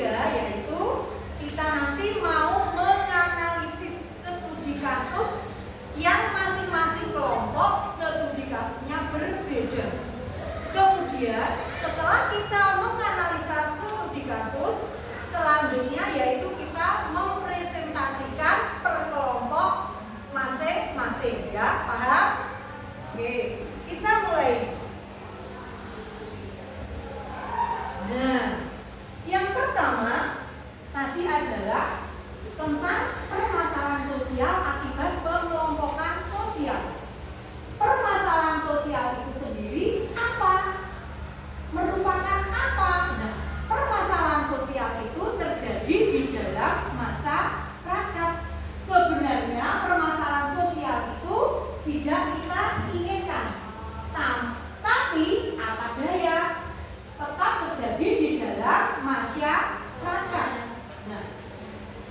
Yaitu kita nanti mau menganalisis studi kasus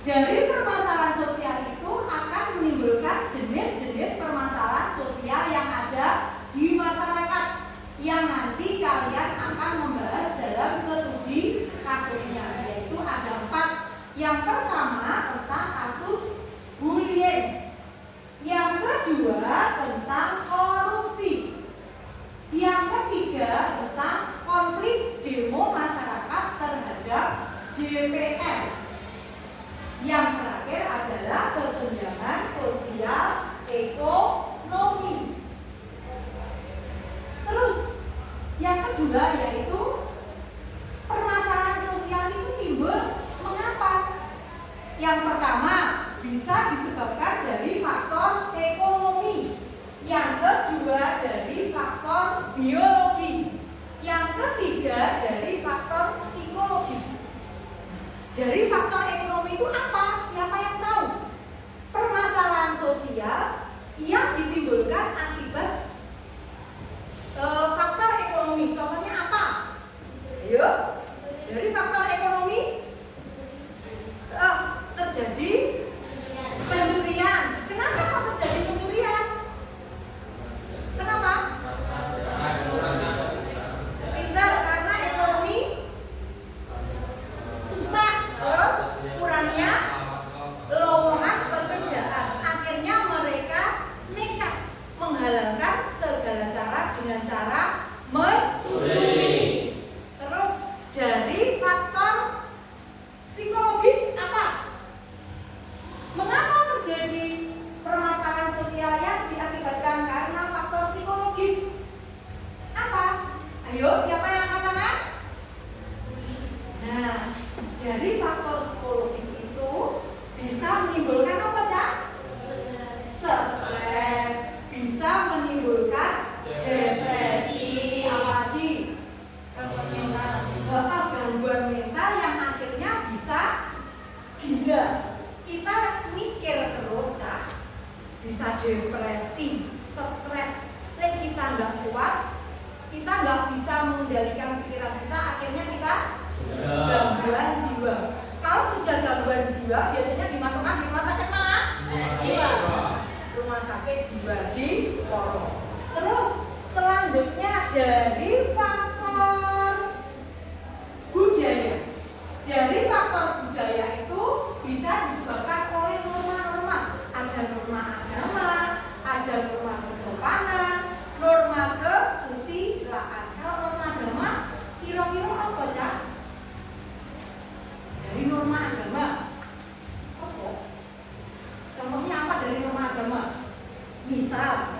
Dari permasalahan sosial itu akan menimbulkan jenis-jenis permasalahan sosial yang ada di masyarakat yang nanti kalian akan membahas dalam studi kasusnya, yaitu ada 4. Yang pertama tentang kasus bullying, yang kedua tentang korupsi, yang ketiga tentang konflik demo masyarakat terhadap DPR, yang terakhir adalah kesenjangan sosial ekonomi. Terus yang kedua yaitu permasalahan sosial itu timbul mengapa? Yang pertama bisa disebabkan dari faktor ekonomi, yang kedua dari faktor biologi, yang ketiga dari faktor psikologis. Dari faktor ekonomi itu apa? Siapa yang tahu? Permasalahan sosial yang ditimbulkan akibat faktor ekonomi. Contohnya apa? Ayo, dari faktor ekonomi terjadi pencurian. Kenapa kok terjadi pencurian? Kenapa? Pintar, karena ekonomi susah, terus kurangnya lowongan pekerjaan. Akhirnya mereka nekat menghalalkan segala cara dengan cara mencuri. Terus dari faktor psikologis apa? Mengapa terjadi permasalahan sosial yang diakibatkan karena faktor psikologis? Apa? Ayo, siapa yang angkat tangan? Nah, dari faktor psikologis itu bisa menimbulkan apa, Cak? Stres, bisa menimbulkan depresi, apalagi gangguan mental yang akhirnya bisa gila. Kita mikir terus, Cak, bisa depresi, stres, kita nggak kuat, kita nggak bisa mengendalikan pikiran kita, akhirnya kita gangguan jiwa. Kalau sudah gangguan jiwa, biasanya dimasukkan di rumah sakit mana? Jiwa. Rumah sakit jiwa di Porong. Terus selanjutnya dari faktor budaya. Dari faktor budaya itu bisa disebabkan oleh norma-norma. Ada norma agama, ada norma kesopanan, norma kesusilaan. Kalau norma agama, kira-kira apa, Cak? Dari norma agama apa? Contohnya apa dari norma agama? Misal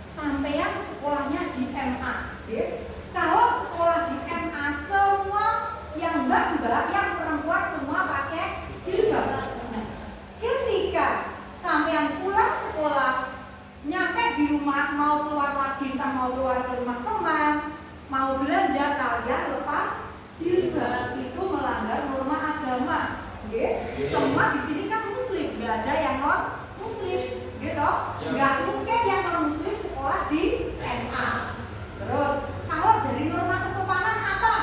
sampean sekolahnya di MA, ya? Kalau sekolah di MA semua yang mbak-mbak, yang perempuan semua pakai jilbab. Nah, ketika sampean pulang sekolah, nyampe di rumah, mau keluar lagi, mau keluar ke rumah teman, mau belanja, kalian lepas jilbab, itu melanggar norma agama. Semua di sini kan muslim, nggak ada yang non muslim, gitu. Nggak mungkin yang non muslim sekolah di MA. Terus kalau dari norma kesopanan apa?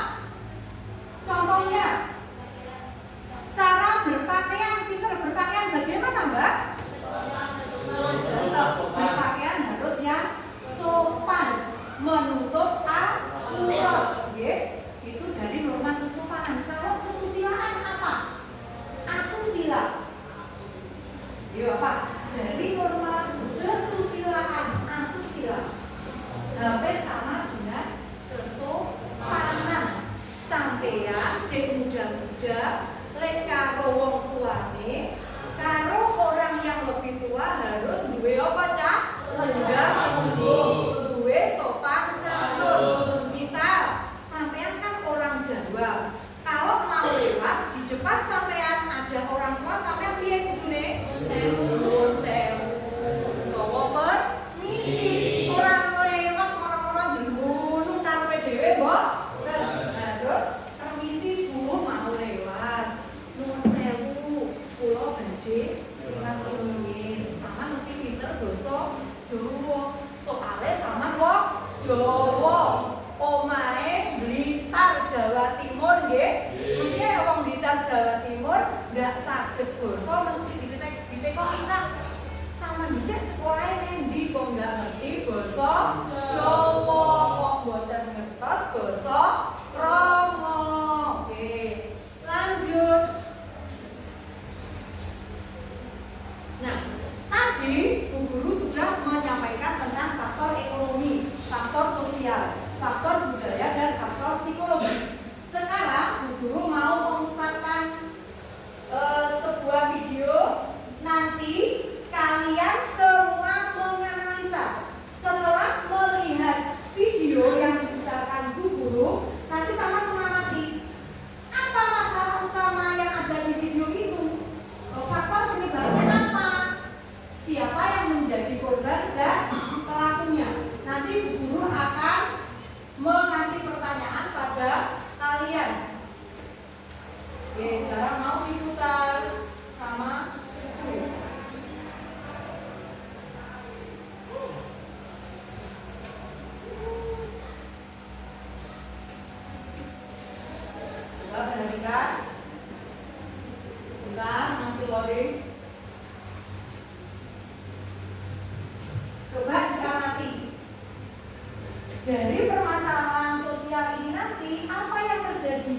Contohnya cara berpakaian, pintar berpakaian bagaimana, Mbak? Berpakaian harus yang sopan, menutup aurat, itu dari norma kesopanan. Kalau kesusilaan apa? Asusila. Apa? Dari norma kesusilaan, asusila. Hampir sama dengan kesopanan. Sampean cek muda-muda, lek karo wong tuane, karo orang yang lebih tua harus duwe apa, Cak? Munggah punggung, duwe sopan santun. Misal, sampean kan orang Jawa. Kalau mau lewat di depan sampean ada orang tua, sampean piye kudune? Nuwun sewu. Gawa permisi. Orang lewat orang-orang ngono karepe dhewe, Mbok. Nah, terus permisi Bu, mau lewat. Nuwun sewu. Kula badhe liwat kenging. Sama mesti pinter basa Jawa. Soale sampean wong Jawa. Omahe Blitar Jawa Timur nggih. Mengke wong Blitar Jawa Timur enggak saged basa kan? Bukan, masih loading. Coba diamati. Dari permasalahan sosial ini nanti apa yang terjadi?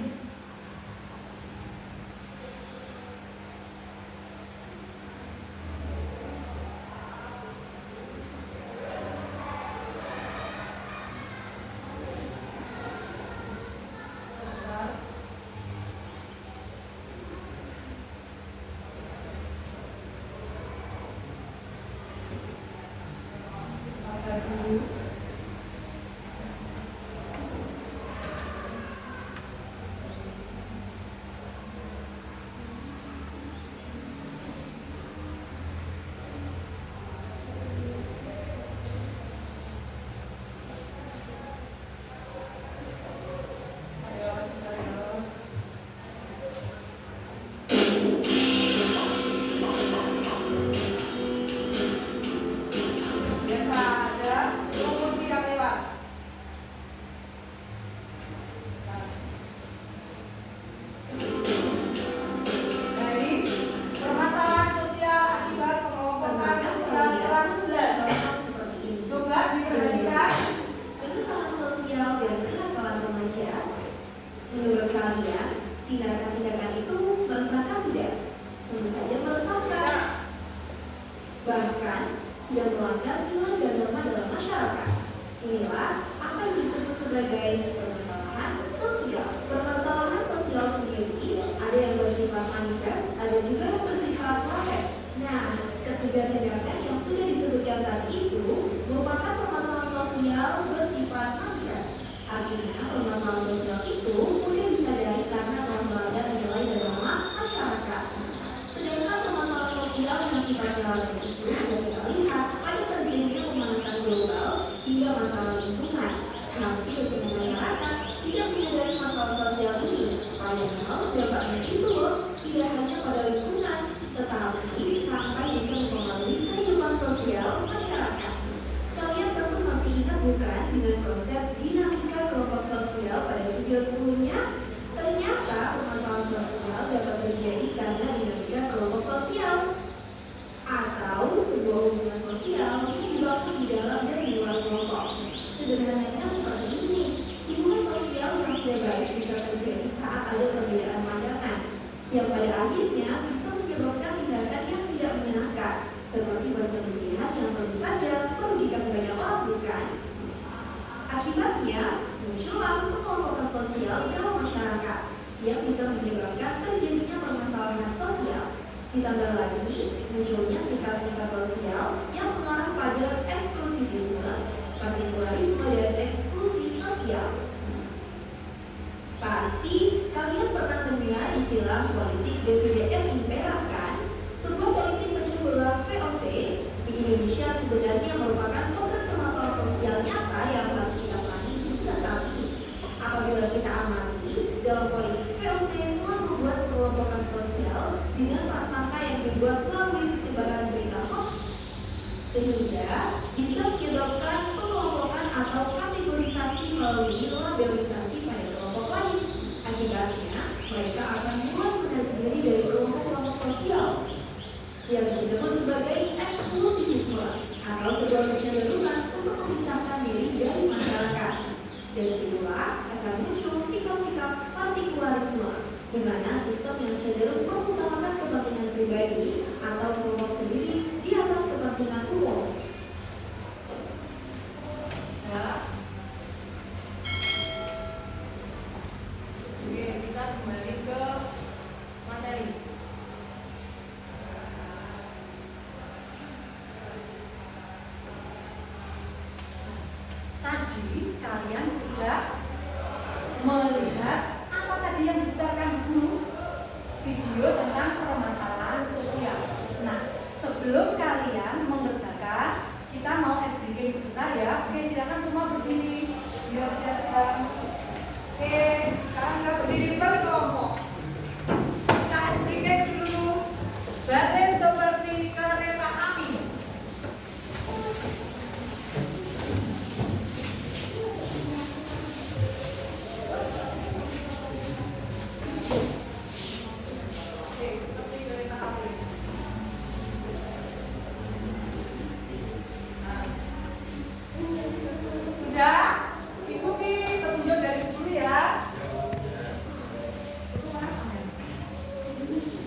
Video tentang permasalahan sosial. Nah, sebelum kalian mengerjakan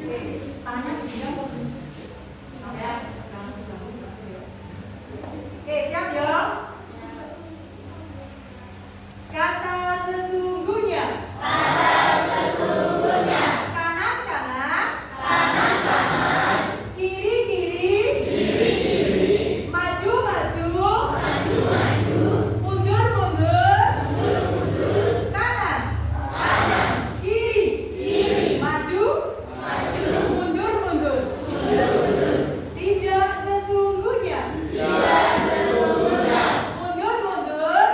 Tangannya begini kok. Ya. Siap ya? Kata sesungguhnya. Kanan kanan. Kiri kiri. Maju maju. Mundur mundur. Kanan. Kiri. Maju. Mundur mundur. Tidak sesungguhnya. Mundur mundur.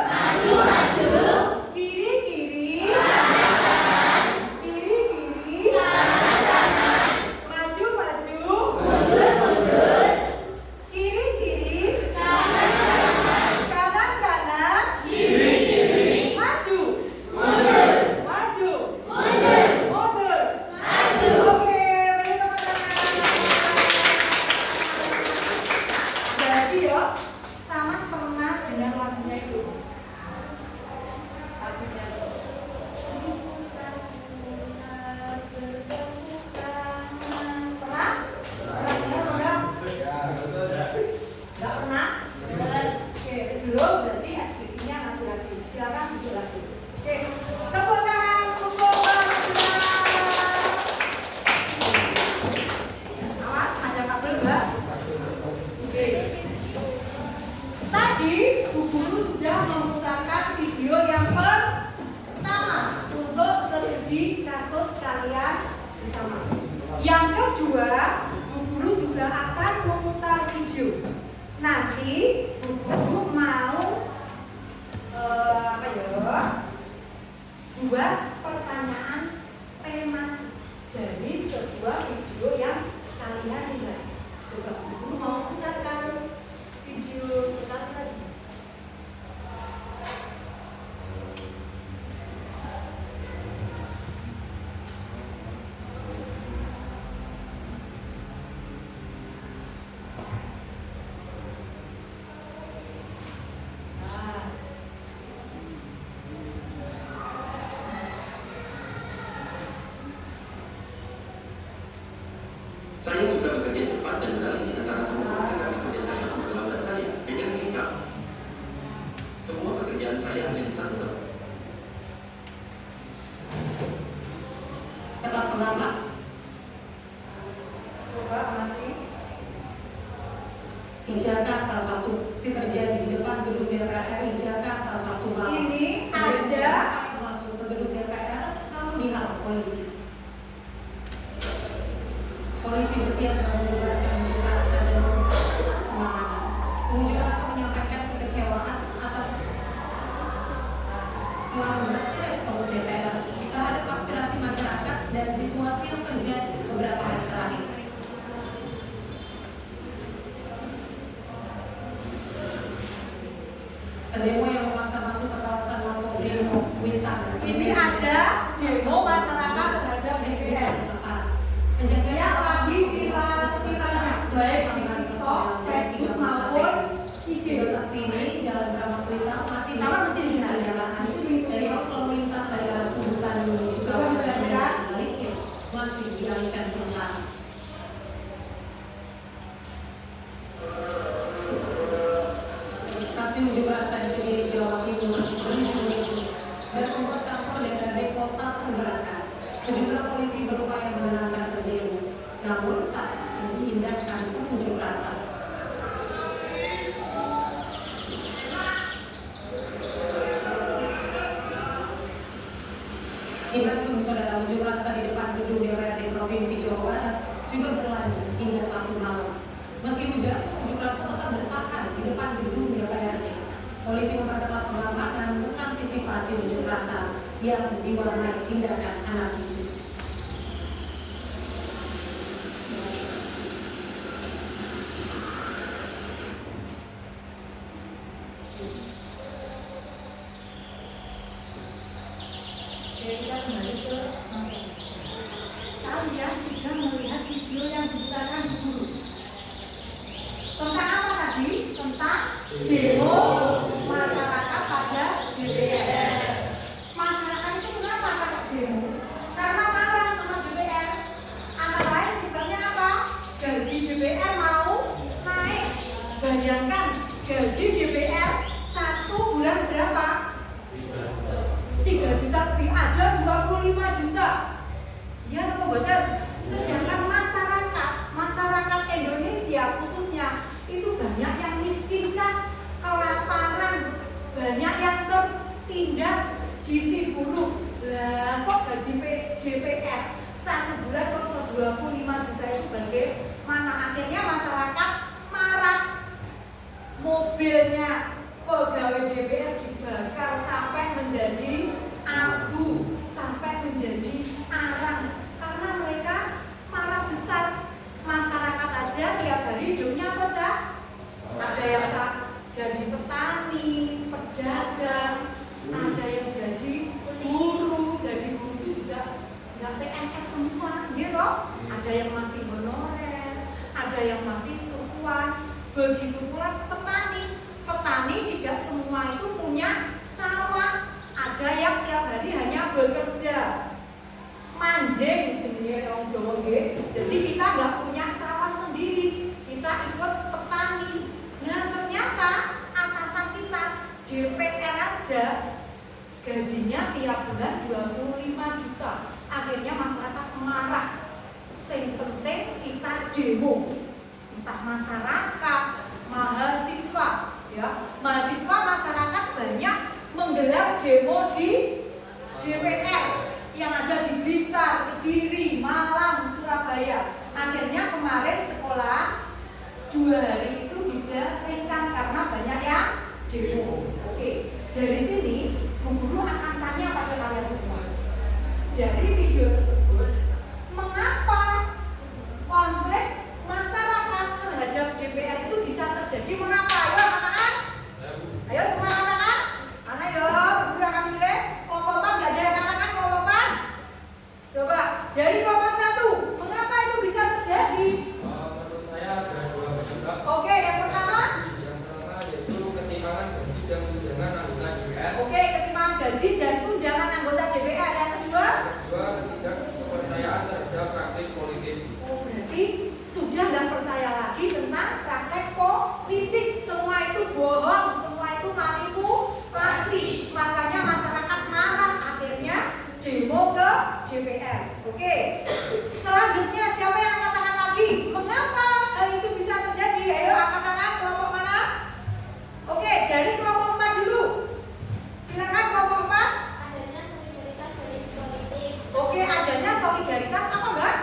Kiri kiri. Kiri kiri. Maju maju. Kiri kiri. Kanan kanan. Maju. Maju. Mundur. Oke, beri tepuk tangan. Jadi ya, sama pernah dengar lagunya itu. Lagunya. Pernah? Pernah dengar enggak? Enggak pernah? Oke, belum berarti SPP-nya masih lagi. Silakan duduk lagi. Oke, tepuk tangan untuk awas, ada kabel Mbak. Oke. Tadi Bu Guru sudah memutarkan video yang pertama untuk studi kasus kalian bersama. Yang kedua, Bu Guru juga akan memutar video. Nanti Bu Guru mau buat pertanyaan tema dari sebuah video yang kalian lihat. Coba Bu Guru mau putarkan video sekali lagi. Nah. Saya suka bekerja cepat dan beralih di antara semua aplikasi kerja saya melambat saya dengan klikap. Semua pekerjaan saya menjadi satu tempat. Tetap pengamat. Coba amati. Di Jakarta 1, si terjadi di depan gedung DPR RI Jakarta 1 malam. Ini ada masuk ke gedung DPR, namun dihalau polisi. Polisi bersiap membubarkan unjuk rasa dan pengamanan. Pengunjuk rasa menyampaikan kekecewaan atas lambatnya respons DPR terhadap aspirasi masyarakat dan situasi yang terjadi beberapa hari terakhir. Pendemo yang memaksa masuk ke kawasan Makobrimo Wintang. ini ada demo masyarakat terhadap DPR. Penjaga Yang lagi viral-viralnya baik di TikTok, Facebook maupun IG. Aksi ini Jalan Kramat Wintang masih Sama mesti dilihat. kendaraan dan arus lalu lintas dari arah Tuntutan menuju kawasan sebaliknya masih dialihkan sementara. Aksi unjuk rasa di Kediri, Jawa Timur berujung-ujung dan membuat kantor DPRD Kota terbakar. Sejumlah polisi berupaya menenangkan pendemo, namun tak dihindarkan pengunjuk rasa. Di Bandung, saudara, unjuk rasa di depan gedung DPRD Provinsi Jawa Barat juga berlanjut hingga Sabtu malam. Meski hujan, unjuk rasa tetap bertahan di depan gedung DPRD. Polisi memperketat pengamanan mengantisipasi unjuk rasa yang diwarnai tindakan anarkistis. Oke, kita kembali ke kalian sudah melihat video yang diputarkan di guru. Tentang apa tadi? Tentang demo masyarakat pada DPR. Masyarakat itu kenapa pada demo? Karena marah sama DPR. Antara lain gizi buruk. Lah kok gaji DPR 1 bulan kok 25 juta itu bagaimana? Akhirnya masyarakat marah. Mobilnya pegawai DPR dibakar sampai menjadi abu, sampai menjadi arang karena mereka marah besar. Masyarakat aja tiap hari hidupnya apa, Cak? Ada yang jadi petani, pedagang, ada yang jadi guru. Jadi guru itu juga nggak PNS semua, gitu. Ada yang masih honorer, ada yang masih sukuan. Begitu pula petani. Petani tidak semua itu punya sawah. Ada yang tiap hari hanya bekerja. Manjing jenenge orang Jawa nggih. Jadi kita nggak punya sawah sendiri. Kita ikut petani. Nah, ternyata atasan kita DPR aja gajinya tiap bulan 25 juta. Akhirnya masyarakat marah. Yang penting kita demo. Entah masyarakat, mahasiswa, ya. Mahasiswa masyarakat banyak menggelar demo di DPR yang ada di Blitar, Kediri, Malang, Surabaya. Akhirnya kemarin sekolah 2 hari itu didaringkan karena banyak yang demo. Oke, dari sini Bu Guru akan tanya pada kalian semua. Dari video tersebut, mengapa konflik masyarakat terhadap DPR itu bisa terjadi? Mengapa? Ayo katakan. Ayo semua katakan. Mana yo? Bu Guru akan pilih. Kelompokan nggak ada yang katakan kelompokan. Coba dari kelompok 1, mengapa itu bisa terjadi? Menurut saya ada 2 penyebab. Oke, yang pertama. Yang pertama yaitu ketimpangan gaji dan tunjangan anggota DPR. Oke, ketimpangan gaji dan tunjangan anggota DPR. Yang kedua. Kedua, ketidakpercayaan terhadap praktik politik. Oh, berarti sudah nggak percaya lagi tentang praktek politik. Semua itu bohong, semua itu manipulasi. Makanya masyarakat marah, akhirnya demo ke DPR. Oke. Selanjutnya siapa yang katakan lagi? Mengapa hal itu bisa terjadi? Ayo katakan kelompok mana? Oke, dari kelompok 4 dulu. Silakan kelompok 4. Adanya solidaritas dan isu politik. Oke, adanya solidaritas apa, Mbak?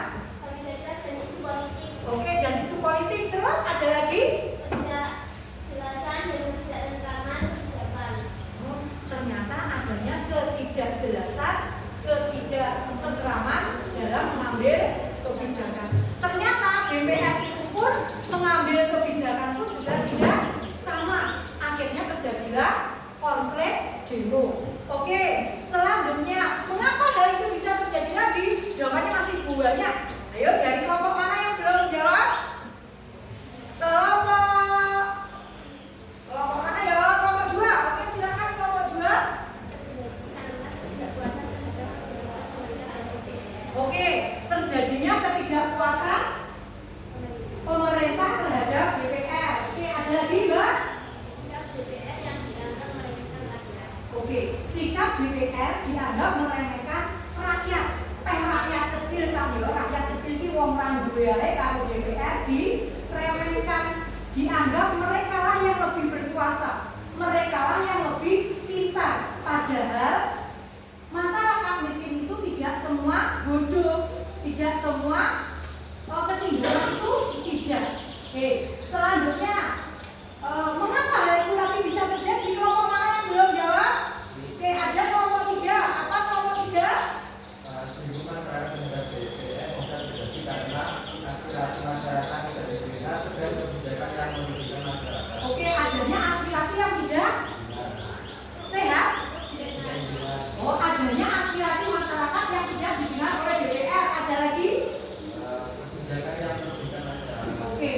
Solidaritas dan isu politik. Oke, dan isu politik. Terus ada lagi? Ketidakjelasan dan ketidaktentraman kebijakan. Oh, ternyata adanya ketidakjelasan, ketidaktentraman dalam mengambil kebijakan. Ternyata DPR itu pun mengambil kebijakan pun juga tidak sama. Akhirnya terjadilah konflik demo. Oke, selanjutnya mengapa hal itu bisa terjadi lagi? Jawabannya masih banyak. Ayo dari kelompok mana yang belum menjawab? Kelompok mana ya? Kelompok 2. Oke, silakan kelompok 2. Oke, terjadinya ketidakpuasan pemerintah terhadap DPR. Oke, ada lagi, Mbak? Sikap DPR yang dianggap meremehkan rakyat. Oke, sikap DPR dianggap meremehkan rakyat. Rakyat kecil cahyo, rakyat kecil ini wong lan duwe ae karo DPR diremehkan. Dianggap mereka lah yang lebih berkuasa, mereka lah yang lebih pintar. Padahal masyarakat miskin itu tidak semua bodoh, tidak semua ketinggalan itu tidak. Oke, selanjutnya mengapa hal itu lagi bisa terjadi? Kelompok mana yang belum jawab? Oke, ada kelompok 3. Apa kelompok 3? Dukungan masyarakat terhadap DPR bisa terjadi karena aspirasi masyarakat tidak didengar dan kebijakan yang merugikan masyarakat. Oke, adanya aspirasi yang tidak sehat. Oh, adanya aspirasi masyarakat yang tidak didengar oleh DPR. Ada lagi? Kebijakan yang merugikan masyarakat. Oke,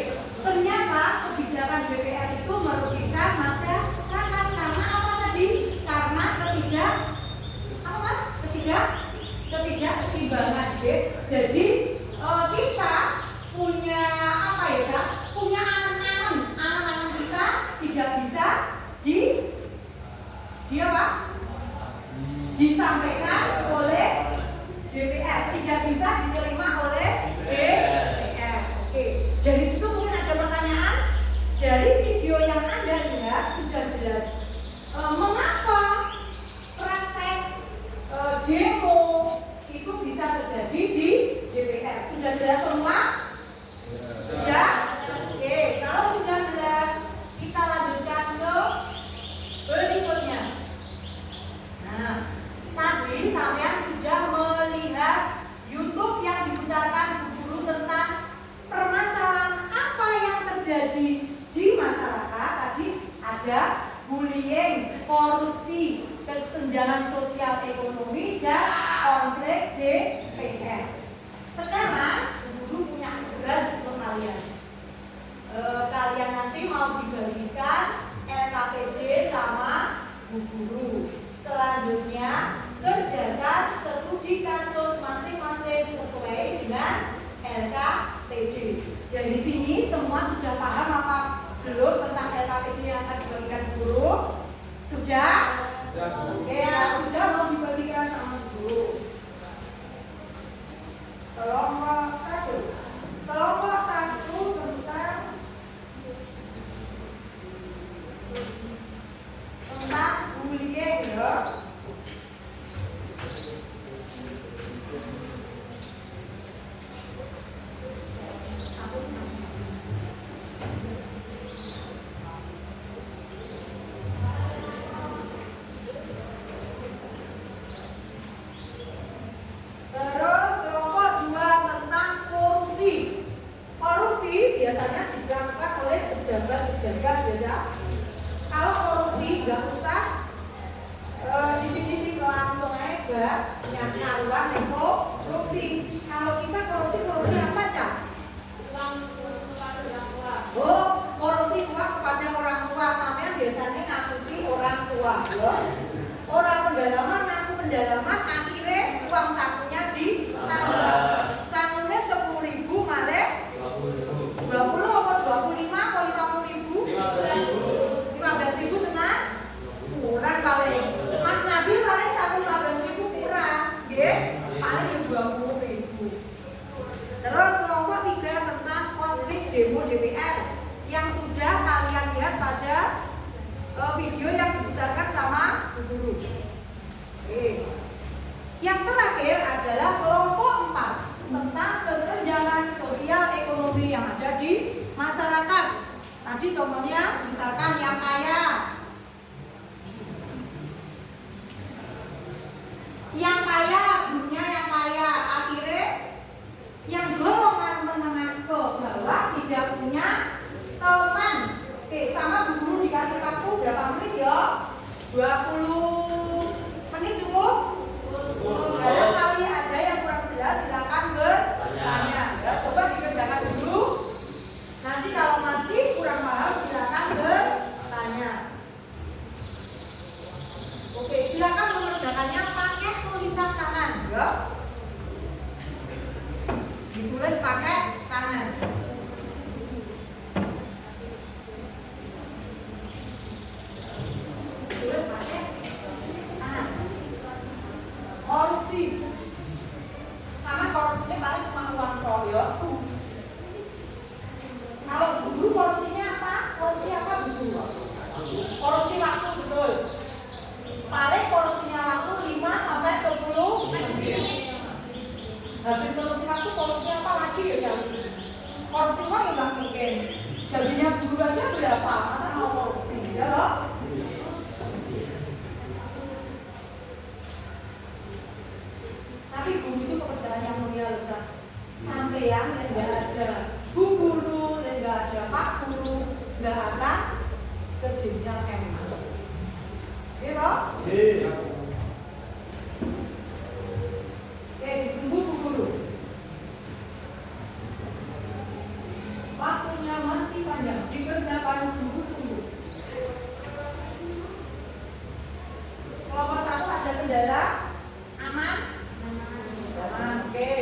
ternyata kebijakan DPR itu merugikan masyarakat karena apa tadi? Karena ketidakseimbangan. Jadi kita punya apa ya, Kak? Punya angan-angan kita tidak bisa disampaikan oleh DPR, tidak bisa diterima oleh DPR. Oke, dari situ mungkin ada pertanyaan. Dari video yang Anda lihat sudah jelas mengapa praktek Kelompok 1. Kelompok 1 tentang bullying ya. Terus kelompok 2 tentang korupsi. Korupsi biasanya dilakukan oleh pejabat-pejabat ya. Kalau korupsi nggak usah didik-didik langsung aja yang ngaruhan nego korupsi. Kalau kita korupsi apa aja? Oh, korupsi uang kepada orang tua. Sampai biasanya ngakusi orang tua ya. Orang pendalaman ngaku pendalaman, akhirnya uang sakunya ditambah. Sangunya 10.000 malah 20 atau 25 atau 50.000? 15.000 tenang? Kurang paling. Mas Nabil paling 15.000 kurang, nggih? Paling 20.000. Terus kelompok 3 tentang konflik demo DPR yang sudah kalian lihat pada video yang diputarkan sama Bu Guru. Oke. Yang terakhir adalah kelompok 4 tentang kesenjangan sosial ekonomi yang ada di masyarakat. Tadi contohnya misalkan yang kaya. Yang kaya, gurunya yang kaya, akhirnya yang golongan menengah ke bawah tidak punya teman. Oke, sama Bu Guru dikasih waktu berapa menit ya? 20 menit cukup? Barangkali ada yang kurang jelas silakan bertanya. Ya, coba dikerjakan dulu. Nanti kalau masih kurang paham silakan bertanya. Oke, silakan mengerjakannya pakai tulisan tangan, ya. Ditulis pakai tangan. Tulis pakai tangan. Korupsi. Sama korupsinya paling cuma uang toh ya. Kalau dulu korupsinya apa? Korupsi apa dulu? Korupsi waktu betul. Paling korupsinya waktu 5 sampai 10 menit. Habis korupsi waktu korupsi apa lagi ya jam? Korupsi uang ya nggak mungkin. Gajinya guru aja berapa? Masa mau korupsi? Ya loh. Tapi guru itu pekerjaan yang mulia loh. Sampeyan nggak ada Bu Guru, nggak ada Pak Guru, nggak akan ke jenjang MA. Iya toh? Iya. Ditunggu Bu Guru. Waktunya masih panjang, dikerjakan sungguh-sungguh. Kelompok 1 ada kendala? Aman? Aman, oke.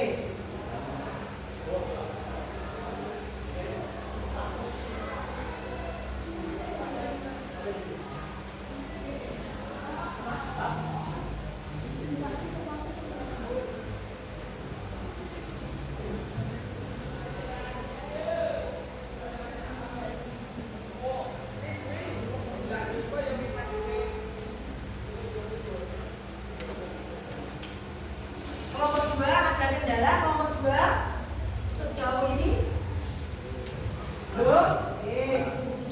Kelompok 2 ada kendala, kelompok 2 sejauh ini belum.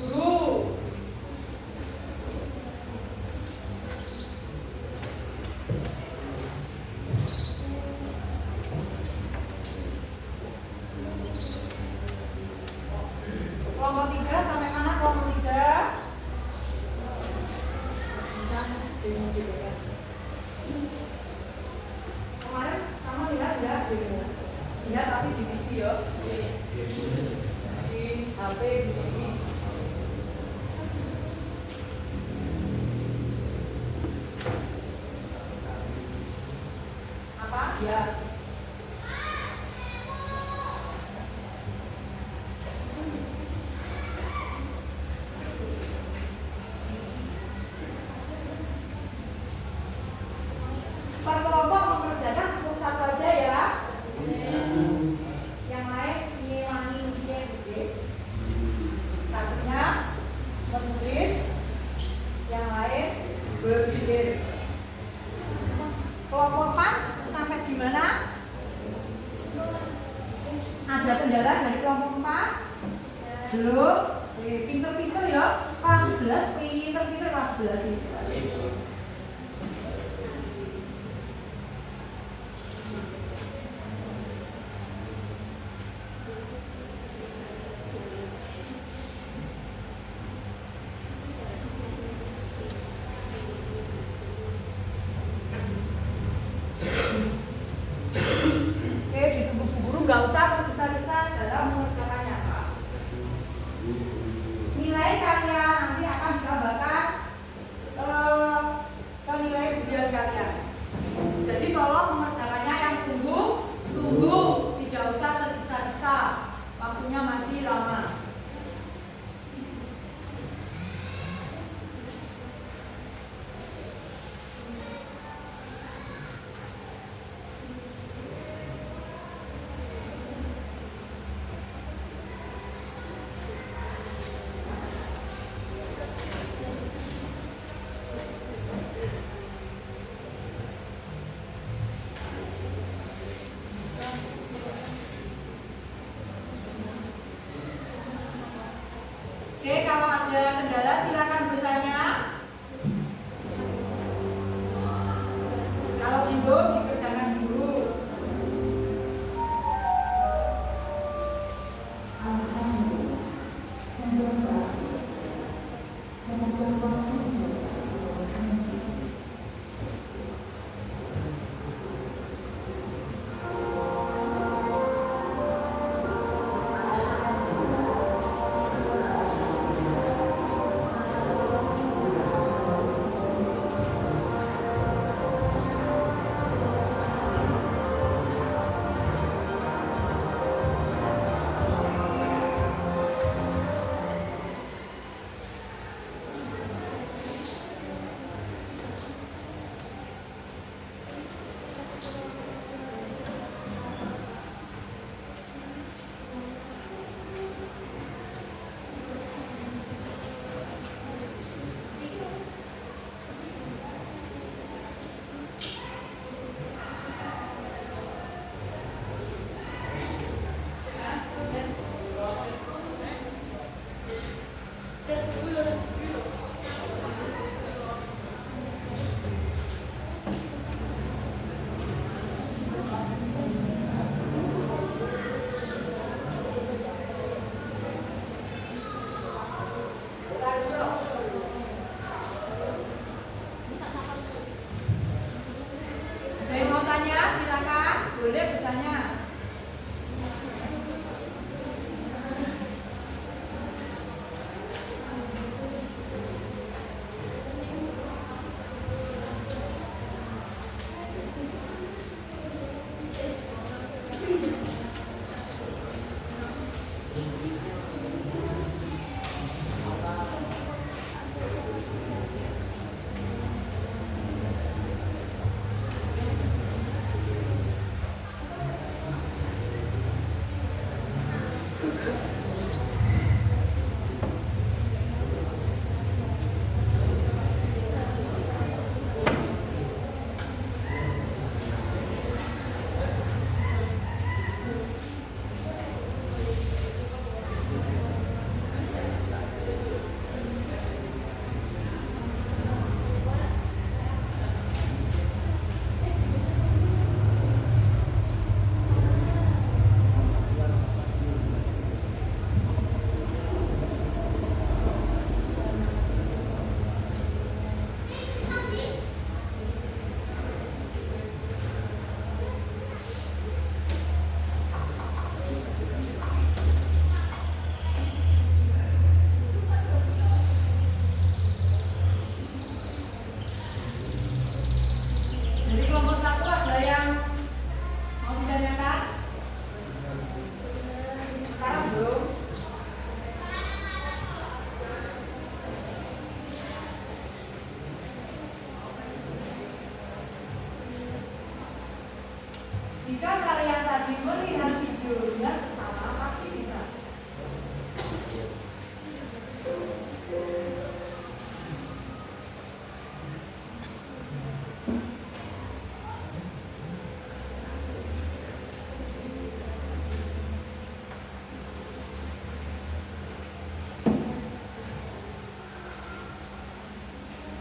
Guru. Kelompok 3 sampai mana kelompok 3? Kemarin sama lihat tapi di video di HP di TV. Apa? Ya. Per kelompok mengerjakan cukup 1 aja ya. Ada kendala dari kelompok 4? Belum? Oke, pinter-pinter ya. Kelas 11, pinter-pinter kelas 11 ini. Oke, ditunggu Bu Guru, nggak usah tergesa-gesa dalam mengerjakannya, Pak. Nilai kalian nanti akan ditambahkan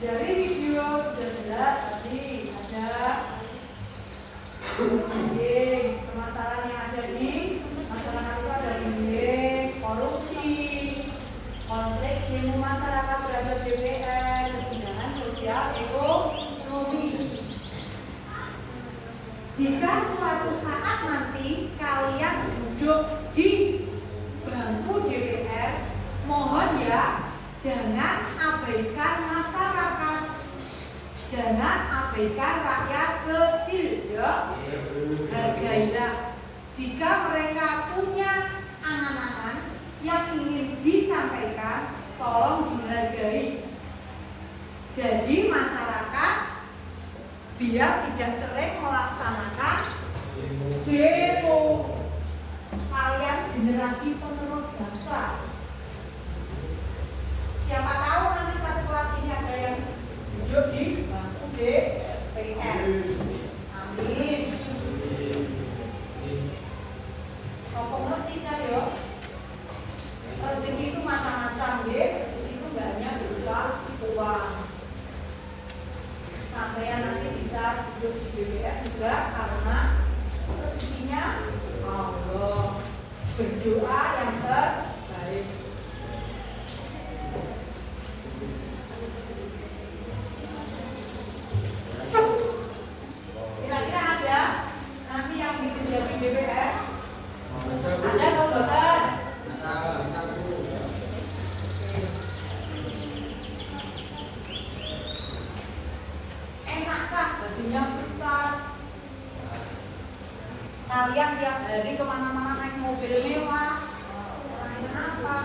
Dari video sudah jelas tadi ada bullying, permasalahan yang ada di masyarakat itu ada bullying, korupsi, konflik demo masyarakat terhadap DPR, kesenjangan sosial ekonomi. Jika suatu saat nanti kalian duduk di bangku DPR, mohon ya jangan abaikan masyarakat, jangan abaikan rakyat kecil ya. Hargailah. Jika mereka punya angan-angan yang ingin disampaikan, tolong dihargai. Jadi masyarakat biar tidak sering melaksanakan demo. Kalian generasi penerus bangsa. Siapa tahu nanti satu kelas ini ada yang duduk di bangku DPR. Amin. Sopo ngerti yo? Rezeki itu macam-macam deh. Rezeki itu nggak hanya berupa uang. Sampai nanti bisa duduk di DPR juga karena rezekinya Allah. Berdoa yang terbaik. Kira-kira ada nanti yang menjadi DPR? Ada atau bukan? Enakkah gajinya besar? Kalian tiap hari kemana-mana naik mobil mewah? Kenapa?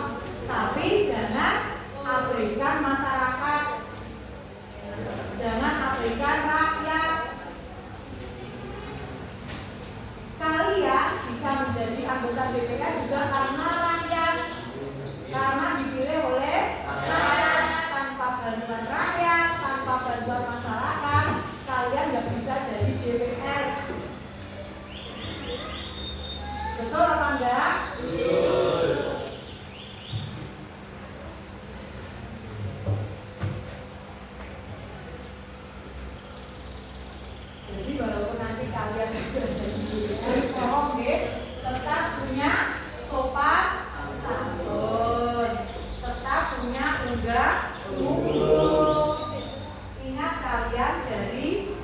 Tapi jangan abaikan masyarakat, jangan abaikan rakyat. Kalian bisa menjadi anggota DPR juga karena rakyat, karena dipilih oleh rakyat. Tanpa bantuan rakyat, tanpa bantuan masyarakat, kalian nggak bisa jadi DPR. Betul apa enggak? Betul. Jadi walaupun nanti kalian sudah jadi DPR, tolong deh tetap punya sopan santun, tetap punya ungguh. Ingat kalian dari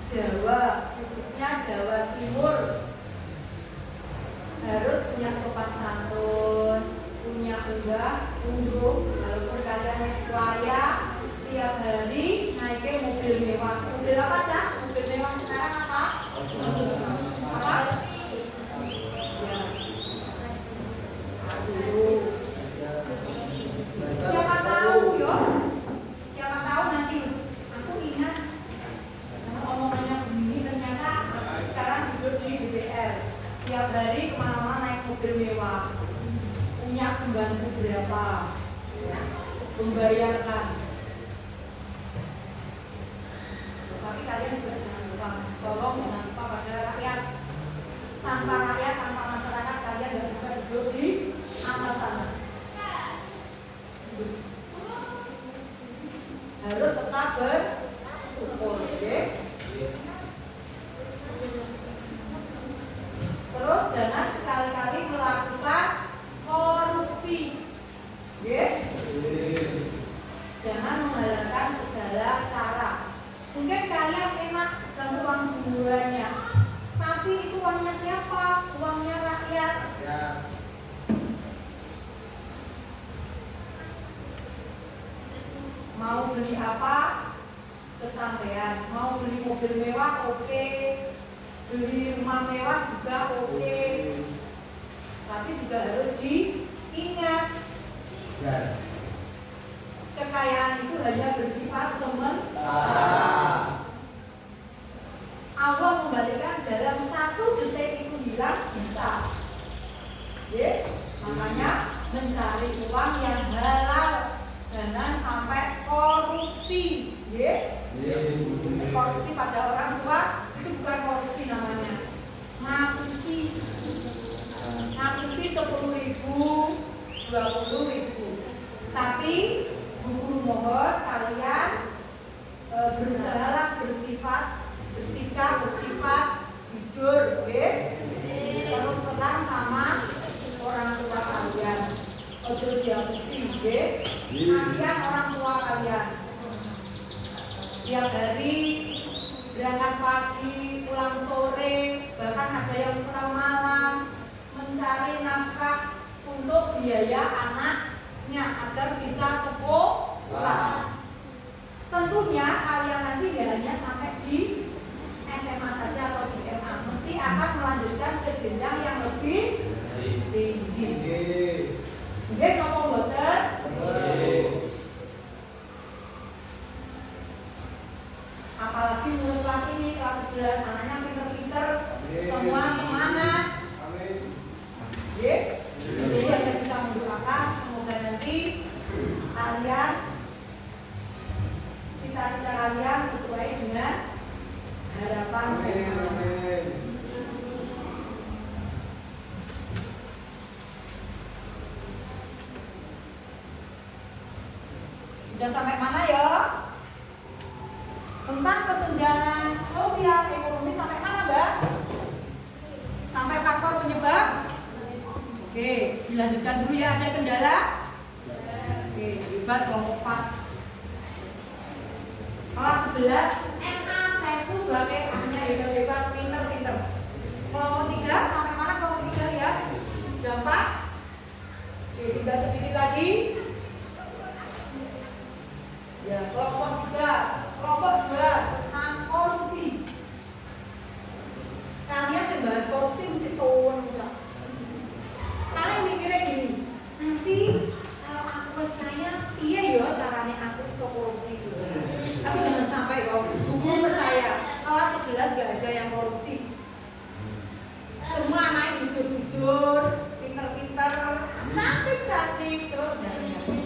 Jawa, khususnya Jawa Timur, harus punya sopan santun, punya ungguh. Walaupun kalian sekolah tiap hari naiknya mobil mewah. Mobil apa aja? Mobil mewah sekarang apa? Apa? Ya. Siapa tahu yo? Siapa tahu nanti aku ingat omongannya begini ternyata sekarang duduk di DPR. Tiap hari kemana-mana naik mobil mewah, punya pembantu berapa, membayarkan. Tapi kalian juga jangan lupa, tolong jangan lupa pada rakyat. Tanpa rakyat, tanpa masyarakat, kalian tidak bisa duduk di atas sana. Harus tetap bersyukur, okay? Terus jangan sekali-kali melakukan korupsi, yeah? Jangan menghalalkan segala cara. Mungkin kalian enak dapat uang bulannya, tapi itu uangnya siapa? Uangnya rakyat. Ya. Mau beli apa? Kesampaian. Mau beli mobil mewah, oke. Beli rumah mewah juga oke. Tapi juga harus diingat. Ya. Kekayaan itu hanya bersifat sementara. Allah membalikan dalam 1 detik itu hilang bisa. Makanya mencari uang yang halal, jangan sampai korupsi. Korupsi pada orang tua itu bukan korupsi namanya, ngapusi. Ngapusi 10.000, 20.000. Tapi guru mohon kalian berusahalah bersikap jujur, oke? Terus tenang sama orang tua kalian. Ojo diapusi, oke? Kasihan orang tua kalian. Tiap hari berangkat pagi, pulang sore, bahkan ada yang pulang malam, mencari nafkah untuk biaya anaknya agar bisa sekolah. Tentunya kalian nanti tidak hanya sampai di SMA saja atau di MA, mesti akan melanjutkan ke jenjang yang lebih tinggi. Nggih, napa mboten? Apalagi mulai kelas ini, kelas 11, anaknya pinter-pinter, semua semangat. Nggih. Jadi hanya bisa mendoakan semoga nanti kalian cita-cita kalian sesuai dengan harapan kalian. Sudah sampai mana ya? Tentang kesenjangan sosial ekonomi sampai mana, Mbak? Sampai faktor penyebab? Oke, dilanjutkan dulu ya. Ada kendala? Oke, hebat kelompok 4. Kelas 11 MA seksu sebagai anaknya hebat-hebat, pinter-pinter. Kelompok 3 sampai mana kelompok 3 ya? Sudah 4? Oke, tinggal sedikit lagi. Ya, kelompok 3, kelompok 2 tentang korupsi. Kalian yang bahas korupsi mesti sowan enggak? Kalian mikirnya gini, nanti kalau aku wis kaya, iya ya caranya aku iso korupsi gitu. Tapi jangan sampai kok, hukum percaya kelas 11 gak ada yang korupsi. Semua anaknya jujur-jujur, pinter-pinter, cantik-cantik, terus nyari-nyari.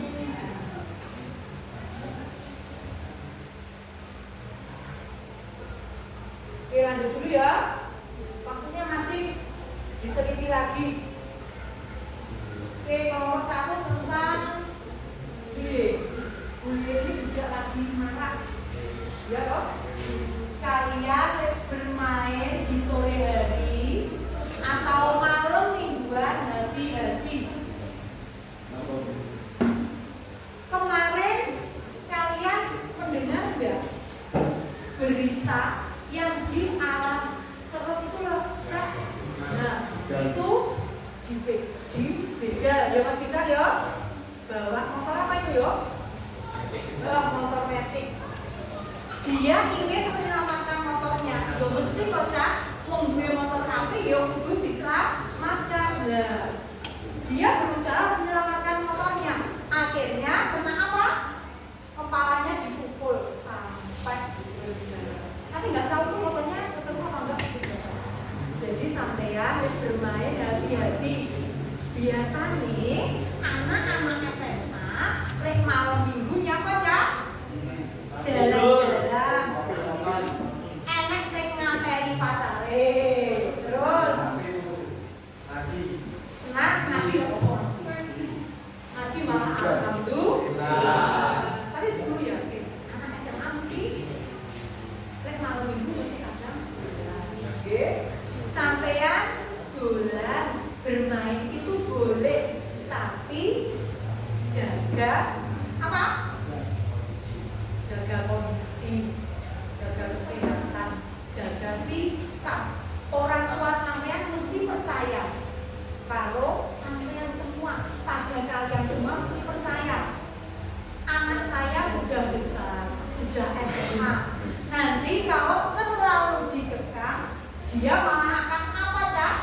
Oke, lanjut dulu ya. Waktunya masih diteliti lagi. Oke, kelompok 1 tentang bullying. Bullying ini juga lagi marak. Ya toh? Kalian bermain di sore hari atau malam mingguan, hati-hati. Kemarin kalian mendengar nggak berita yang di Alas Serut itu loh, Cak? Nah, itu di begal ya Mas Vita ya. Bawa motor apa itu ya? Motor metik. Dia ingin menyelamatkan motornya. Ya mesti kok, Cak. Wong duwe motor apik ya kudu diselamatkan. Nah, dia berusaha menyelamatkan motornya. Akhirnya kena apa? Kepalanya dipukul sampai tapi nggak tahu tuh motornya ketemu apa enggak. Jadi sampean bermain hati-hati. Biasa nih anak-anak SMA lek malam minggunya apa Cak? Jalan-jalan. Enek sing ngapeli pacare. Terus ngaji apa? Ngaji malah alhamdulillah. Tapi dulu ya, anak SMA mesti malam minggu mesti kadang oke. Sampean dolan bermain itu boleh, tapi jaga apa? Jaga kondisi, jaga kesehatan, jaga sikap. Orang tua sampean mesti percaya kalau sampean semua, pada kalian semua mesti percaya anak saya sudah besar, sudah SMA. Nanti kalau terlalu dikekang, dia malah akan apa, Cak?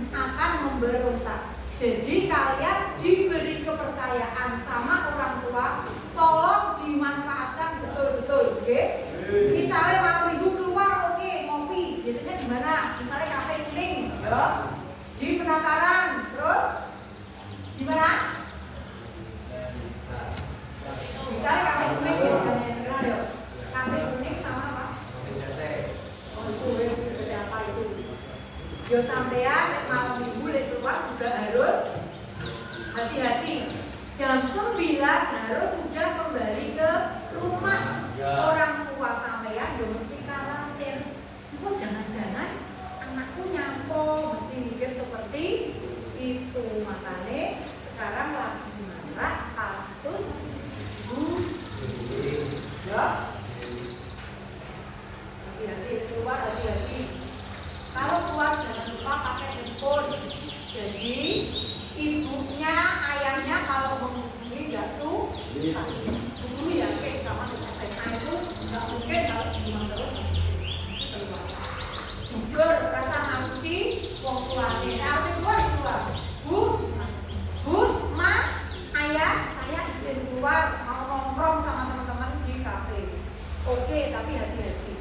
Akan memberontak. Jadi kalian diberi kepercayaan sama orang tua, tolong dimanfaatkan betul-betul, oke? Misalnya malam minggu keluar, oke, ngopi. Biasanya di mana? Misalnya kafe kuning, ya? Di penataran, terus di mana? Misalnya kafe kuning, ya? Kafe kuning sama apa? Oh itu seperti apa itu? Yo sampean malam minggu keluar juga harus hati-hati. Jam 9 harus sudah kembali ke rumah orang tua sampean ya mesti khawatir. Kok jangan-jangan anakku nyampo, mesti mikir seperti itu. Makanya sekarang lagi marak kasus ya. Hati-hati keluar, hati-hati. Kalau keluar jangan lupa pakai handphone. Jadi ibunya, ayahnya kalau menghubungi nggak susah. Guru yakin sama SMA itu nggak mungkin kalau di rumah terus mesti keluar. Jujur, rasa ngapusi wong tuane. Nah, keluar. Bu, Ma, Ayah, saya izin keluar mau nongkrong sama teman-teman di kafe. Oke, tapi hati-hati.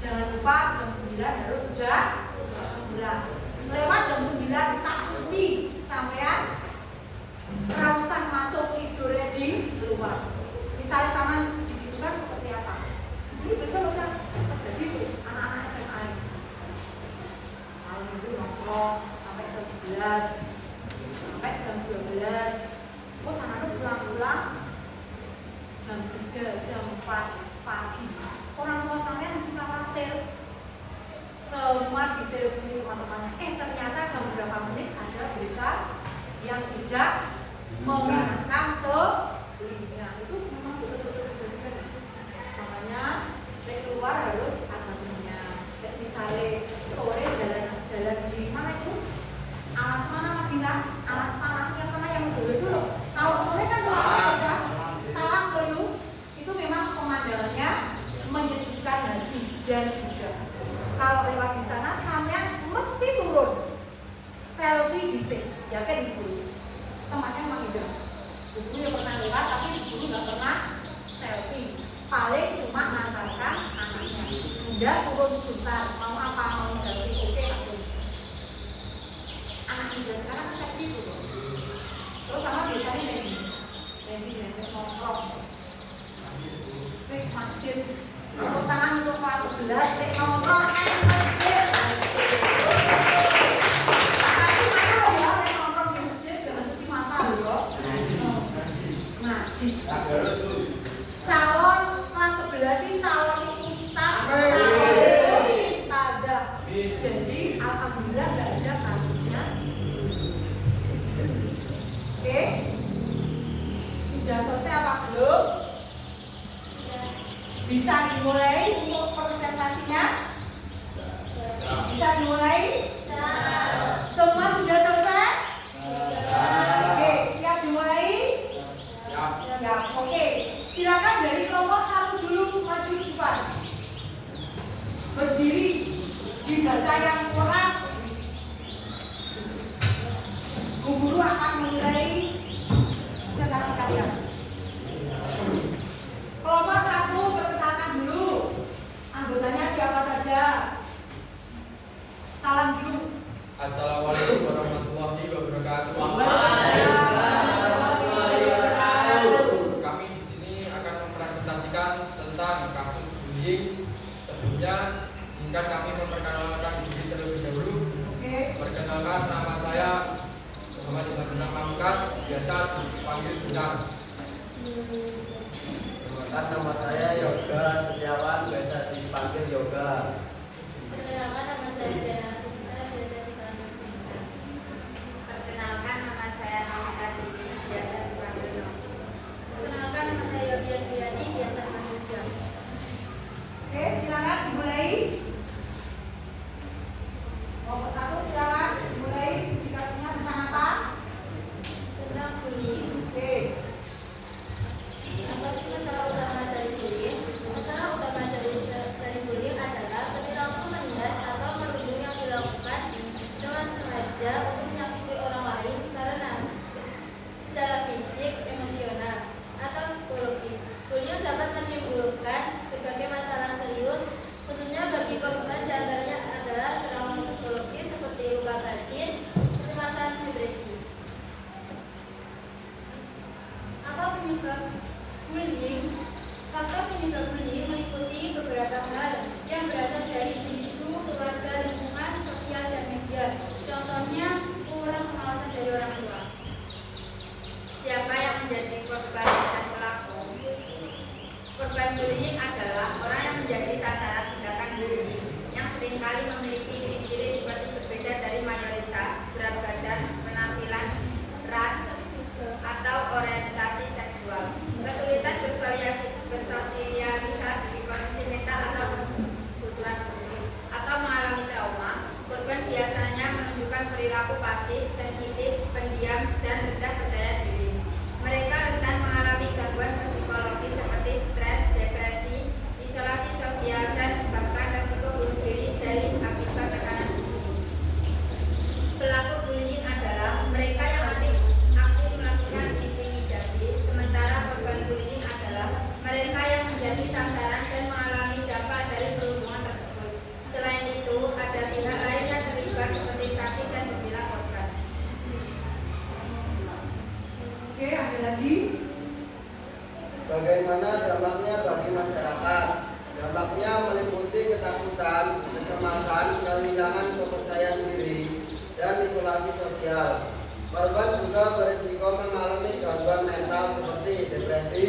Jangan lupa jam 9 harus sudah pulang. Lewat jam 9 tak kunci sampean rausan masuk tidur ready keluar. Misalnya sama dibutuhkan seperti apa? Ini betul kan terjadi tuh anak-anak SMA. Malam itu nongkrong sampai jam 11, sampai jam 12. Terus anak-anak pulang-pulang jam 3, jam 4 pagi. Orang tua sampean mesti khawatir. Semua diteleponi teman-temannya. Ternyata dalam beberapa menit ada berita yang tidak mengenakan telinga. Itu memang betul-betul terjadi. Makanya keluar harus ada-adanya. Misalnya sore jalan di mana itu? Alas mana Mas Bintang? Alas Panang yang mana yang dulu itu loh. Kalau sore kan doang saja. Talang dulu. Itu memang pemandangannya menyejukkan hati dan juga. Kalau lewat di sana, sampean mesti turun. Selfie di sini, ya kan ibu. Tempatnya memang indah. Ibu yang pernah lewat, tapi ibu nggak pernah selfie. Paling cuma mengantarkan anaknya. Udah turun sebentar, mau apa mau selfie, oke aku. Anak muda sekarang kan kayak gitu loh. Terus sama biasanya Randy nongkrong. Masjid. Tepuk tangan untuk kelas 11, nongkrong masjid. Tapi kalau ya, nongkrong di masjid jangan cuci mata loh. Masjid. Calon kelas 11 ini calon ustaz. Ada. Jadi alhamdulillah nggak ada kasusnya. Oke. Sudah selesai apa belum? Bisa dimulai untuk presentasinya? Bisa dimulai? Semua sudah selesai? Oke, siap dimulai? Siap. Oke, silakan dari kelompok 1 dulu maju ke depan. Berdiri, dibaca yang keras. Bu guru akan menilai presentasi kalian. Kelompok 1 perkenalkan dulu. Anggotanya siapa saja? Salam dulu. Assalamualaikum warahmatullahi wabarakatuh. Kami di sini akan mempresentasikan tentang kasus bullying. Sebelumnya singkat kami memperkenalkan diri terlebih dahulu. Perkenalkan, nama saya Muhammad Ibrahim Pamungkas, biasa dipanggil Bintang. Nama saya Yoga Setiawan, biasa dipanggil Yoga. Perkenalkan, nama saya Dana Putri, biasa dipanggil Putri. Perkenalkan, nama saya Nawita Dini, biasa dipanggil Nawita. Perkenalkan, nama saya Yogian Diani, biasa dipanggil Jam. Oke, silakan dimulai. Kelompok 1 silakan dimulai. Dikasihnya tentang apa? Tentang bullying. Oke. Apa sih masalah utama dari bullying? Masalah utama dari bullying adalah menunjukkan perilaku pasif, sensitif, pendiam, dan rendah percaya diri. Mereka rentan mengalami gangguan psikologis seperti stres, depresi, isolasi sosial, dan bahkan risiko bunuh diri dari akibat tekanan bullying. Pelaku bullying adalah mereka yang aktif melakukan intimidasi, sementara korban bullying adalah mereka yang menjadi sasaran dan mengalami dampak dari perhubungan tersebut. Selain itu, ada pihak lain yang terlibat seperti saksi dan pembela korban. Oke, ada lagi. Bagaimana dampaknya bagi masyarakat? Dampaknya meliputi ketakutan, kecemasan, kehilangan kepercayaan diri, dan isolasi sosial. Korban juga berisiko mengalami gangguan mental seperti depresi,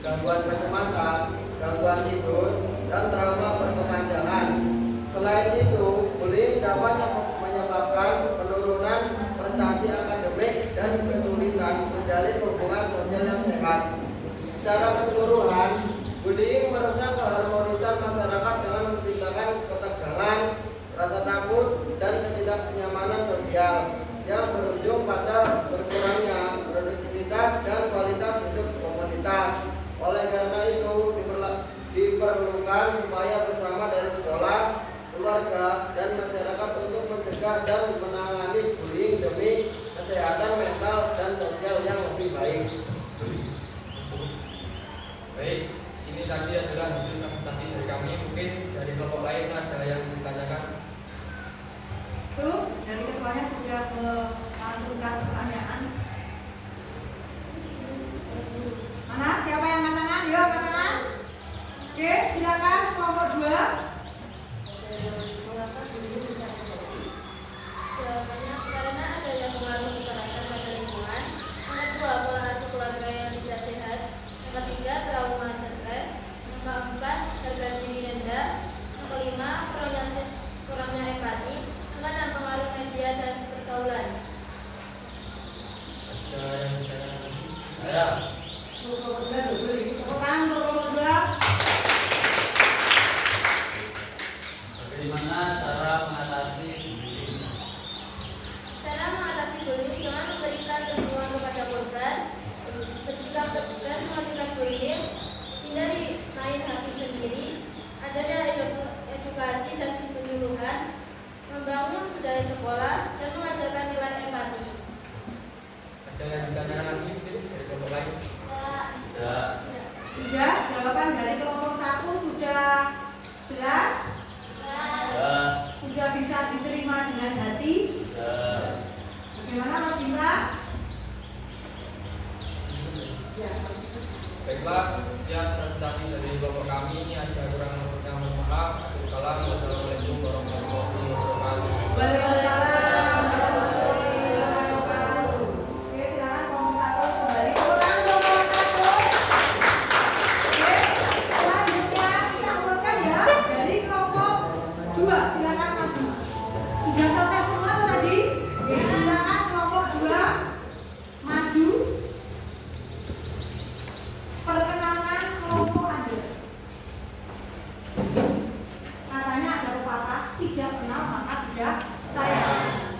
gangguan kecemasan, gangguan tidur, dan trauma berkepanjangan. Selain itu, bullying dapat menyebabkan penurunan prestasi akademik dan kesulitan menjalin hubungan sosial yang sehat. Secara keseluruhan, bullying merusak keharmonisan masyarakat dengan menciptakan ketegangan, rasa takut, dan ketidaknyamanan sosial yang berujung pada berkurangnya produktivitas dan kualitas hidup komunitas. Oleh karena itu, diperlukan supaya bersama dari sekolah, keluarga, dan masyarakat untuk mencegah dan menangani bullying demi kesehatan mental dan sosial yang lebih baik. Baik, ini tadi adalah hasil presentasi dari kami. Mungkin dari kelompok lain ada yang ditanyakan. Tuh, dari ketuanya sudah mengajukan pertanyaan. Mana? Siapa yang angkat tangan? Yuk, angkat tangan. Oke, silakan kelompok 2. Jawabannya karena adanya pengaruh kekerasan pada lingkungan. Yang kedua, pola asuh keluarga yang tidak sehat. Yang ketiga, trauma stres. Yang keempat, harga diri rendah. Yang kelima, kurangnya empati. Yang keenam, pengaruh media dan pergaulan. Ada yang ditanyakan? Saya. Tepuk tangan untuk kelompok 2. Bagaimana cara mengatasi bullying? Cara mengatasi bullying dengan memberikan dukungan kepada korban, bersikap tegas menghentikan bullying, hindari main hakim sendiri, adanya edukasi dan penyuluhan, membangun budaya sekolah, dan mengajarkan nilai empati. Ada yang ditanyakan lagi mungkin dari kelompok lain? Ya. Sudah, jawaban dari kelompok 1 sudah jelas? Ya. Sudah bisa diterima dengan hati? Ya. Bagaimana Mas Bima? Ya. Baiklah, sekian presentasi dari kelompok kami. Ini ada kurang lebihnya, mohon maaf. Wassalamualaikum warahmatullahi wabarakatuh. Waalaikumsalam warahmatullahi wabarakatuh. Oke, silakan kelompok 1 kembali. Ulang kelompok 1. Oke, selanjutnya kita urutkan ya dari kelompok 2. Silakan Mas Bima. Sudah selesai semua tuh tadi? Oke, silakan kelompok 2 maju. Perkenalkan kelompok Anda. Katanya ada pepatah, tidak kenal maka tidak sayang.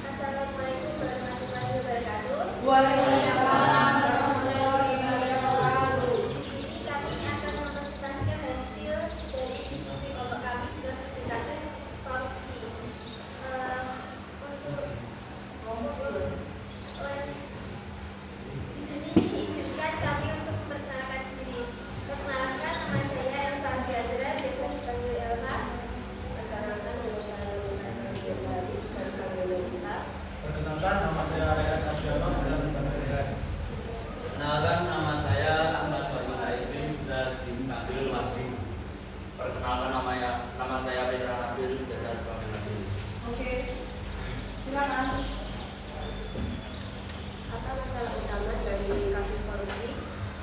Assalamualaikum warahmatullahi wabarakatuh. Waalaikumsalam warahmatullahi wabarakatuh. Di sini kami akan mempresentasikan hasil dari diskusi kelompok kami dalam tingkatan korupsi. Di sini diizinkan kami untuk memperkenalkan diri. Perkenalkan, nama saya Elva Diandra, biasa dipanggil Elva. Perkenalkan, nama saya Lisa Nabiasari, bisa dipanggil Lisa. Perkenalkan, nama saya Raya Kajiano dan dipanggil Ren. Perkenalkan, nama saya Ahmad Faisal Aidi, bisa dipanggil Wahyu. Perkenalkan, nama saya Petra Nabil, bisa dipanggil Nabil. Oke, silakan. Apa masalah utama dari kasus korupsi?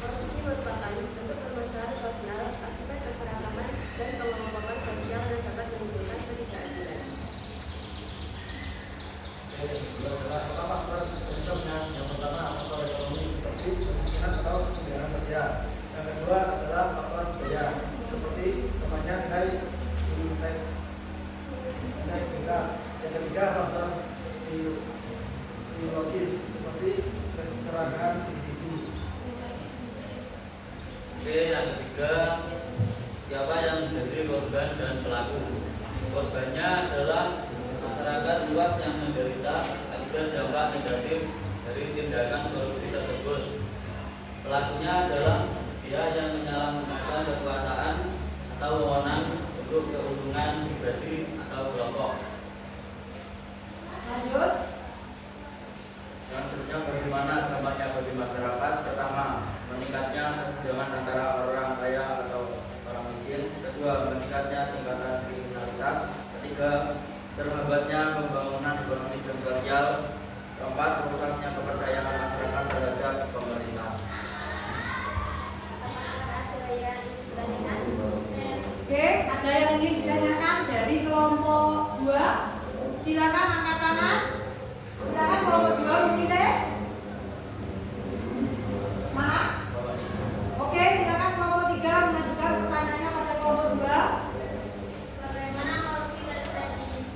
Korupsi merupakan bentuk permasalahan sosial akibat keserakaman dan pengelompokan sosial yang dapat menimbulkan ketidakadilan. Berapa faktor penyebabnya? Korbannya adalah masyarakat luas yang menderita akibat dampak negatif dari tindakan korupsi tersebut. Pelakunya adalah pihak yang menyalahgunakan kekuasaan atau wewenang untuk keuntungan pribadi atau kelompok. Lanjut. Selanjutnya, bagaimana dampaknya bagi masyarakat? Pertama, meningkatnya kesenjangan antara orang kaya atau orang miskin. Kedua, meningkatnya tingkatan kriminalitas. Ketiga, terhambatnya pembangunan ekonomi dan sosial. Keempat, rusaknya kepercayaan masyarakat terhadap pemerintah. Oke, ada yang ingin ditanyakan dari kelompok 2? Silakan angkat tangan. Silakan kelompok 2 mungkin deh. Maaf. Oke, silakan kelompok 3 mengajukan pertanyaannya pada kelompok 2. Bagaimana korupsi terjadi?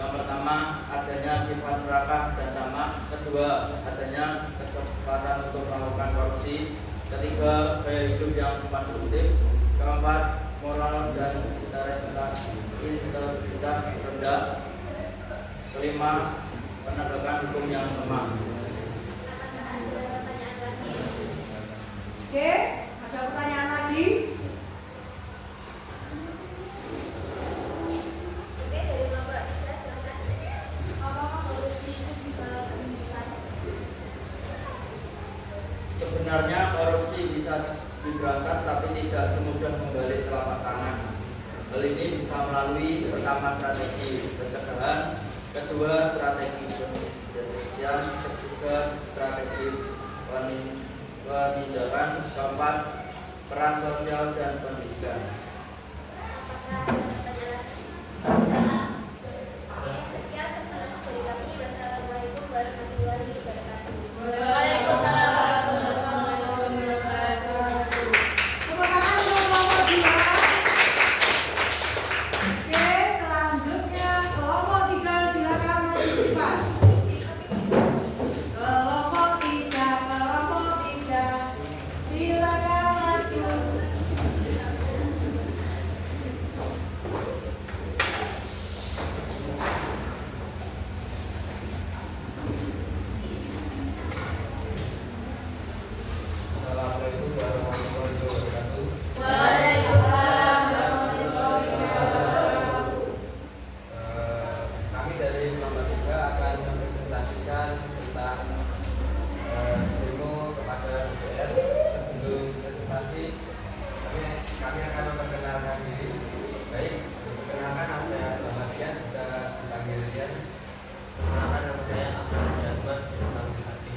Yang pertama, adanya sifat serakah dan tamak. Kedua, adanya kesempatan untuk melakukan korupsi. Ketiga, gaya hidup yang konsumtif. Keempat, moral dan integritas rendah. Kelima, penegakan hukum yang lemah. Oke, ada pertanyaan lagi? Oke, dari Bapak Ida, silakan. Apakah korupsi itu bisa dihentikan? Sebenarnya korupsi bisa diberantas, tapi tidak semudah membalik telapak tangan. Hal ini bisa melalui pertama strategi pencegahan, kedua strategi penelitian, ketiga strategi penindakan, keempat peran sosial dan pendidikan. Oke, sekian pertanyaan dari kami. Wassalamualaikum warahmatullahi wabarakatuh. Waalaikumsalam warahmatullahi wabarakatuh. Tepuk tangan untuk kelompok 2. Oke, selanjutnya kelompok 3 silakan maju ke depan. Kelompok 3 silakan maju. Assalamualaikum warahmatullahi wabarakatuh. Waalaikumsalam warahmatullahi wabarakatuh. Kami dari kelompok 3 akan mempresentasikan tentang demo kepada DPR. Sebelum presentasi, kami akan memperkenalkan diri. Baik, perkenalkan nama saya Ahmadiyah, bisa dipanggil Dian. Perkenalkan, nama saya Ahmad Yahmat bin Hati.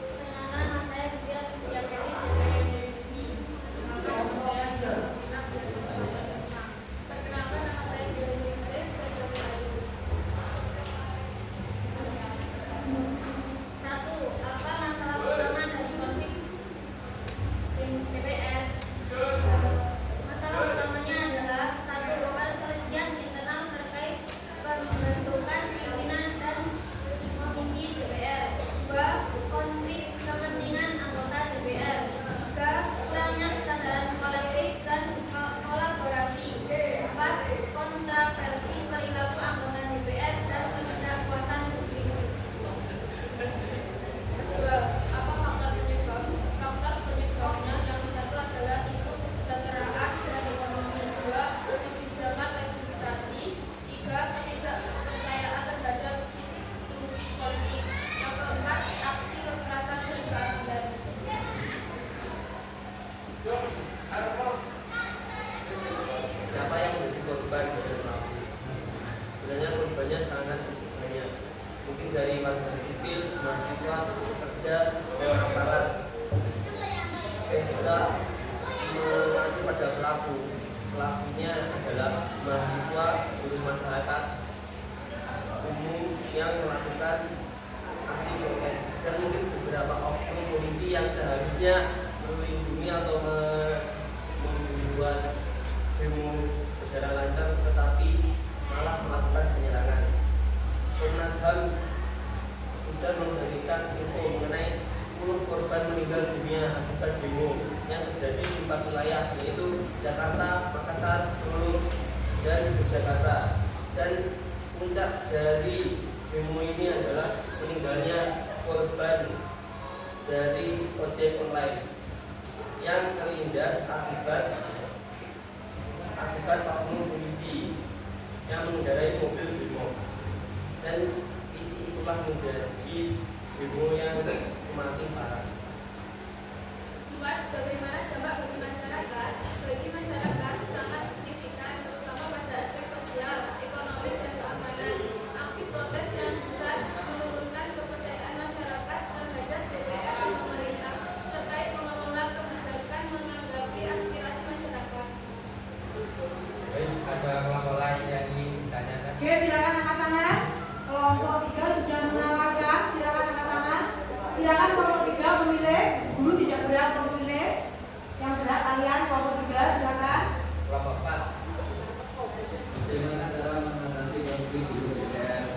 Perkenalkan, nama saya Divya Kristianti, biasa di. Nama saya Yosefina, biasa di. Perkenalkan, nama saya Dian Yusuf, saya dari Ayu. 1. Apa masalah utama dari konflik DPR? Masalah utamanya adalah 1. Perselisihan internal terkait pembentukan pimpinan dan komisi DPR. 2. Konflik kepentingan anggota DPR. 3. Kurangnya kesadaran kolektif dan kolaborasi. 4. Kontroversi perilaku anggota DPR dan ketidakpuasan publik. 2. Apa faktor penyebab? Faktor penyebabnya yang satu adalah isu kesejahteraan dan ekonomi. 2. Kebijakan legislasi. 3. Ketidakpercayaan terhadap institusi politik. Yang keempat, aksi kekerasan dan keadilan. Siapa yang menjadi korban dari pelaku? Sebenarnya korbannya sangat banyak. Mungkin dari warga sipil, mahasiswa, pekerja, dan orang barat. Kita mengacu pada pelaku. Pelakunya adalah mahasiswa, buruh masyarakat umum yang melakukan aksi protes, dan mungkin beberapa oknum polisi yang seharusnya melindungi atau membuat demo berjalan lancar, tetapi malah melakukan penyerangan. Komnas HAM sudah memberikan info mengenai 10 korban meninggal dunia akibat demo yang terjadi di 4 wilayah, yaitu Jakarta, Makassar, Solo, dan Yogyakarta. Dan puncak dari demo ini adalah meninggalnya korban dari ojek online yang terlindas akibat oknum polisi yang mengendarai mobil bemo. Dan itulah menjadi demo yang semakin parah. Bagaimana dampak bagi masyarakat? Bagi masyarakat sangat signifikan, terutama pada aspek sosial, ekonomi, dan keamanan. Aksi protes yang besar menurunkan kepercayaan masyarakat terhadap DPR dan pemerintah terkait mengelola kebijakan menanggapi aspirasi masyarakat. Baik, ada kelompok lain yang ingin ditanyakan? Oke, silakan angkat tangan. Kelompok 3 sudah menawarkan, silakan angkat tangan. Silakan kelompok 3 memilih, guru tidak berhak untuk memilih. Yang berhak kalian kelompok 3, silakan. Kelompok 4. Bagaimana cara mengatasi konflik di DPR?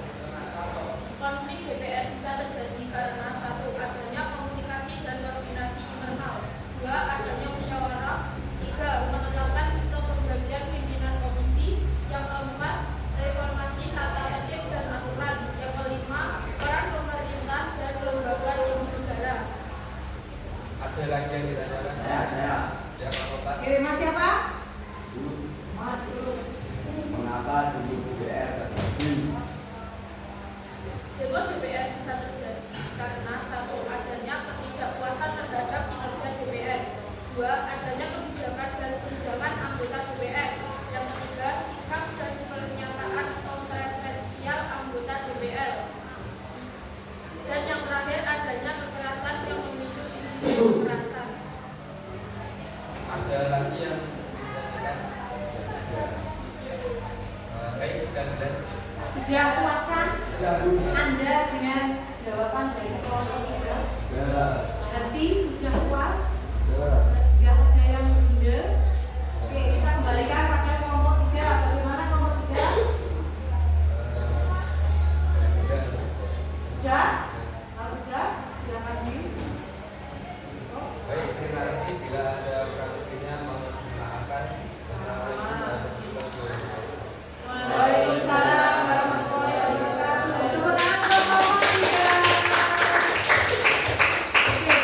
Konflik DPR bisa terjadi karena 1. Adanya komunikasi dan koordinasi internal. 2. Adanya musyawarah. 3. Menetapkan sistem pembagian pimpinan komisi. Yang keempat, reformasi tata tertib dan aturan. Yang kelima, peran pemerintah dan lembaga tinggi negara. Ada lagi yang ditanyakan? Saya. Ya, kelompok 4. Oke, Mas siapa? Mas dulu. Mengapa dulu DPR terjadi? Demo DPR bisa terjadi karena 1. Adanya ketidakpuasan terhadap kinerja DPR. 2. Adanya kebijakan dan tunjangan anggota DPR. Yang ketiga, sikap dan pernyataan kontroversial anggota DPR. Dan yang terakhir, adanya kekerasan yang memicu insiden kekerasan. Ada lagi yang ditanyakan? Baik, sudah jelas. Sudah puaskah Anda dengan jawaban dari kelompok 3? Ya. Hati sudah puas? Ya. Gak ada yang minder? Oke, kita kembalikan pada kelompok 3. Bagaimana kelompok 3? Sudah? Kalau sudah, silakan di. Baik, terima kasih. Bila ada pertanyaan mohon dimaafkan. Assalamualaikum warahmatullahi wabarakatuh. Waalaikumsalam warahmatullahi wabarakatuh. Tepuk tangan untuk kelompok 3. Oke,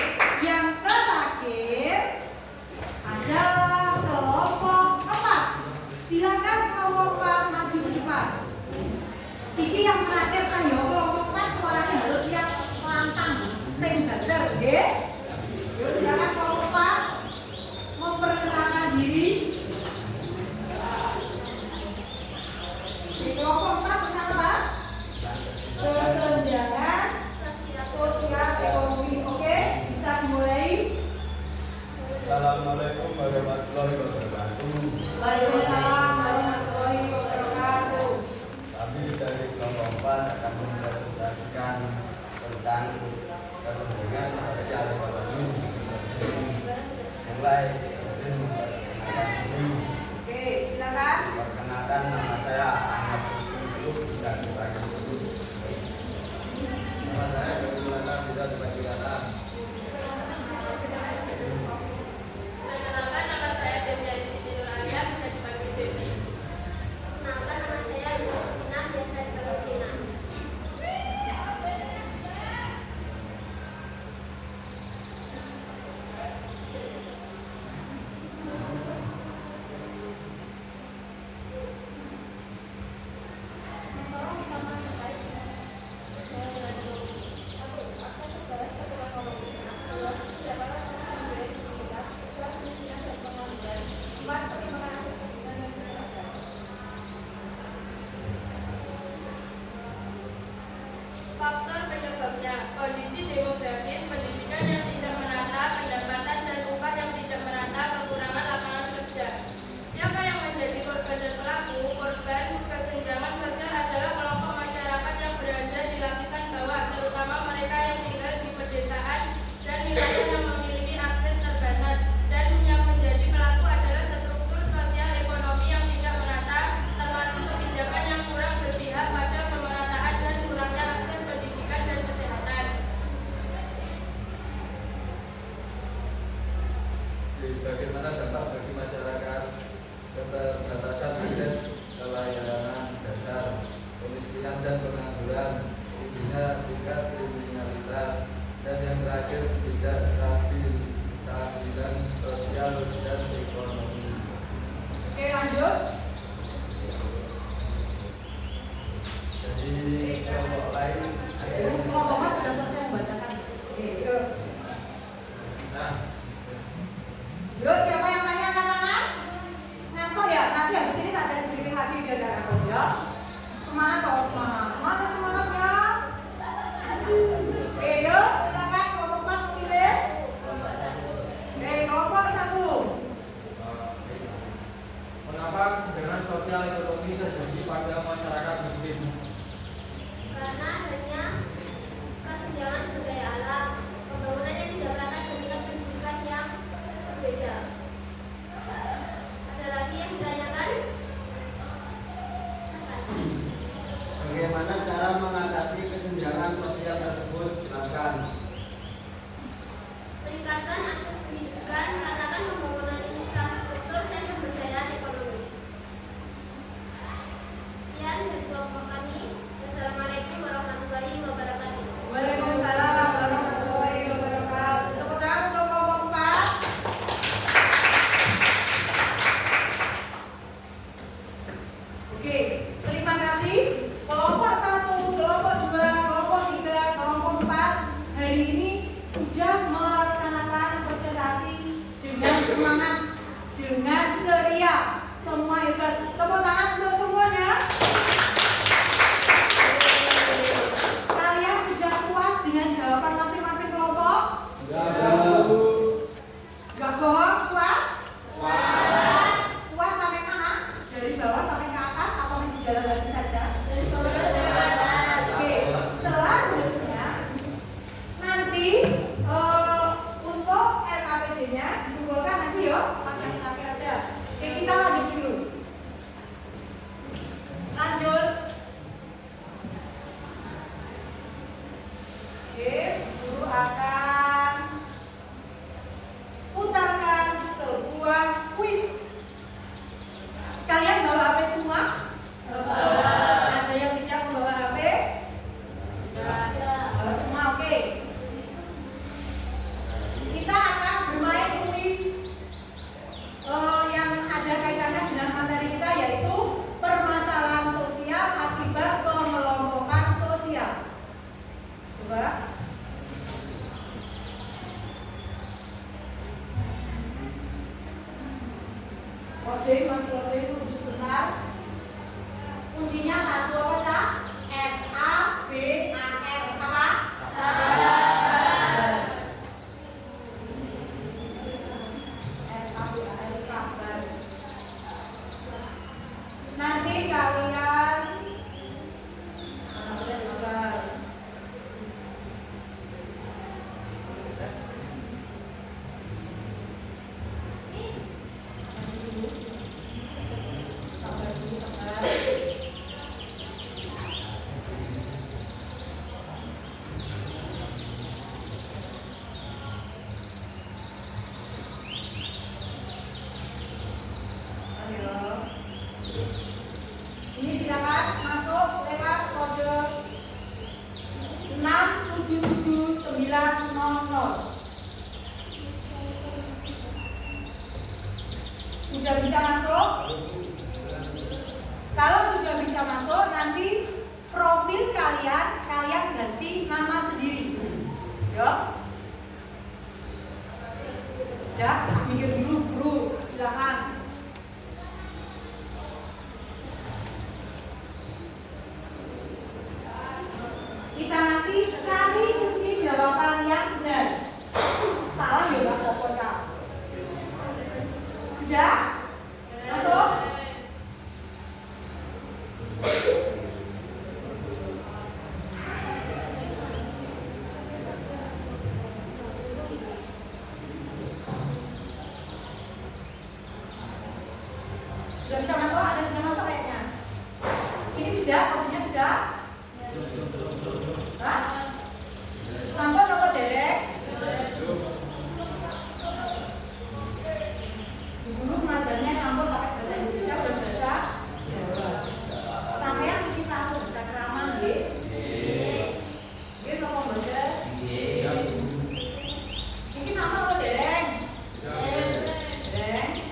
yang kemarin terjadi pada masyarakat miskin? Karena adanya kesenjangan sumber daya alam, pembangunan yang tidak merata dan tingkat pendidikan yang berbeda. Ada lagi yang ditanyakan? Bagaimana cara mengatasi kesenjangan sosial tersebut? Jelaskan. Meningkatkan akses pendidikan, meratakan pembangunan infrastruktur dan pemberdayaan ekonomi. Sekian dari kelompok kami. Wassalamualaikum warahmatullahi wabarakatuh. Waalaikumsalam warahmatullahi wabarakatuh. Tepuk tangan untuk kelompok 4. Oke, terima kasih. Kelompok 1, kelompok 2, kelompok 3, kelompok 4 hari ini sudah melaksanakan presentasi dengan semangat, dengan ceria. Semua hebat. Tepuk tangan untuk semuanya. Kalian sudah puas dengan jawaban masing-masing kelompok? Gak bohong, puas? Puas sampai mana? Dari bawah sampai ke atas atau masih jalan lagi saja? Oke, selanjutnya nanti untuk LKPD-nya dikumpulkan nanti ya, pas akhir aja. Oke, kita lanjut dulu. Lanjut. Oke, guru akan putarkan sebuah kuis. Kalian bawa HP semua? Ada yang tidak membawa HP? Bawa semua, oke. Kita akan bermain kuis yang ada kaitannya dengan materi kita, yaitu permasalahan sosial akibat pengelompokan sosial. Coba. Loading, masih loading, tunggu sebentar. Kuncinya satu apa, Cak? SABAR. Apa? Sabar. SABAR, sabar. Nanti kalian sabar. Ini silakan masuk lewat kode 677900. Sudah bisa masuk? Kalau sudah bisa masuk, nanti profil kalian ganti nama sendiri. Yo. Ya, mikir dulu, guru. Silakan. Kita nanti cari kunci jawaban yang benar. Salah ya nggak apa-apa, Kak. Sudah? Masuk? Sudah bisa masuk? Ada yang sudah masuk kayaknya? Ini sudah? Kodenya sudah? Hah? Sampel nomor derek? Guru mengajarnya campur pakai bahasa Indonesia dan bahasa Jawa. Sampean mesti tahu bahasa krama nggih? Nggih napa mboten? Iki sampel apa dereng? Dereng.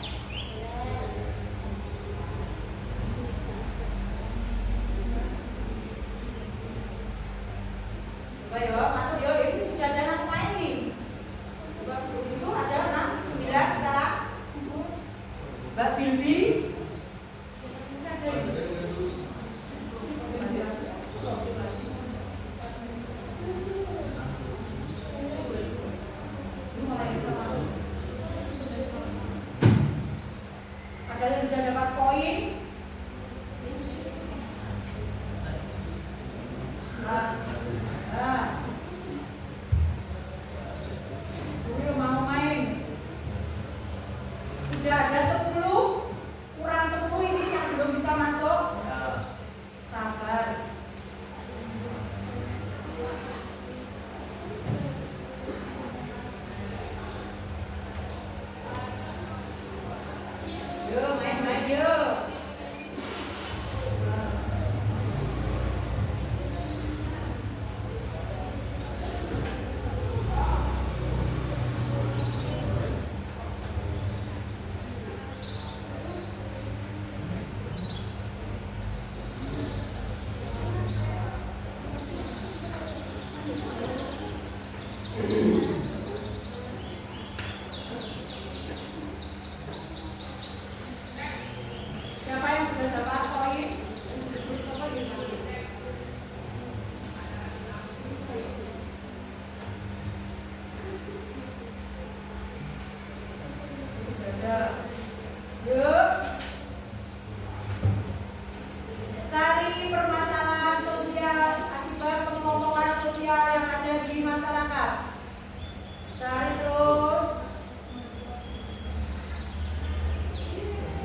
Coba ya, masuk ya, ini sudah ada 6 pemain nih. Coba itu ada 6, 9 sekarang. Mbak Bilbi. Ini ada ada yang sudah dapat poin. Dulu mau main. Sudah ada 10, kurang 10 ini yang belum bisa masuk. Sabar. Yuk, main-main yuk. Siapa yang sudah dapat poin? Siapa yang dapat? Sudah. Yuk. Cari permasalahan sosial akibat pengelompokan sosial yang ada di masyarakat. Cari terus.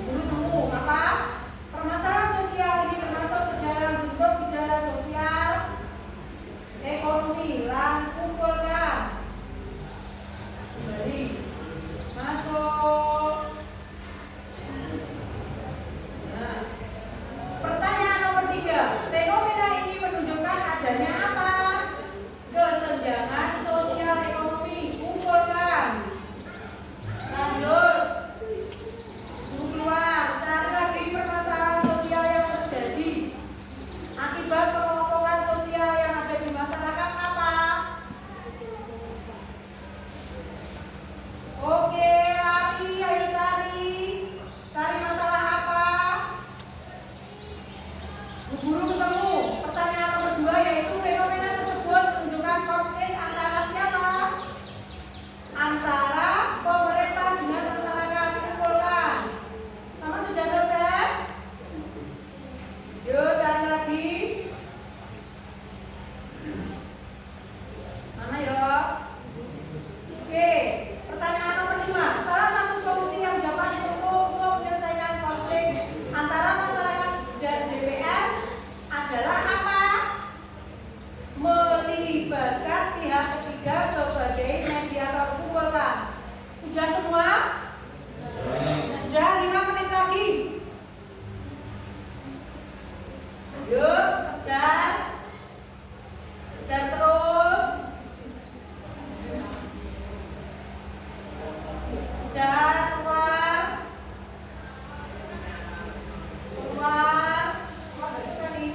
Dulu temu apa? Permasalahan sosial ini termasuk dalam bentuk gejala sosial, ekonomi. Kumpulkan. Kembali. Masuk. Nah. Pertanyaan nomor 3. Fenomena ini menunjukkan adanya apa? Kesenjangan sosial ekonomi. Kumpulkan. Lanjut. Keluar. Cari lagi permasalahan sosial yang terjadi akibat pengelompokan sosial yang ada di masyarakat apa? Oke, lari, ayo cari. Cari masalah apa? Guru ketemu. Pertanyaan nomor 2 yaitu fenomena tersebut menunjukkan konflik antara siapa? Antara pemerintah dengan masyarakat. Kumpulkan. Sama sudah selesai? Yuk cari lagi. Mana ya? Oke. Pertanyaan nomor 5. Salah satu solusi yang dapat ditempuh untuk menyelesaikan konflik antara masyarakat dan DPR adalah apa? Melibatkan pihak ketiga sebagai mediator. Kumpulkan. Sudah semua? Sudah 5 menit lagi. Yuk, kejar. Kejar terus. Kejar, keluar. Keluar. Keluar dari bisa nih.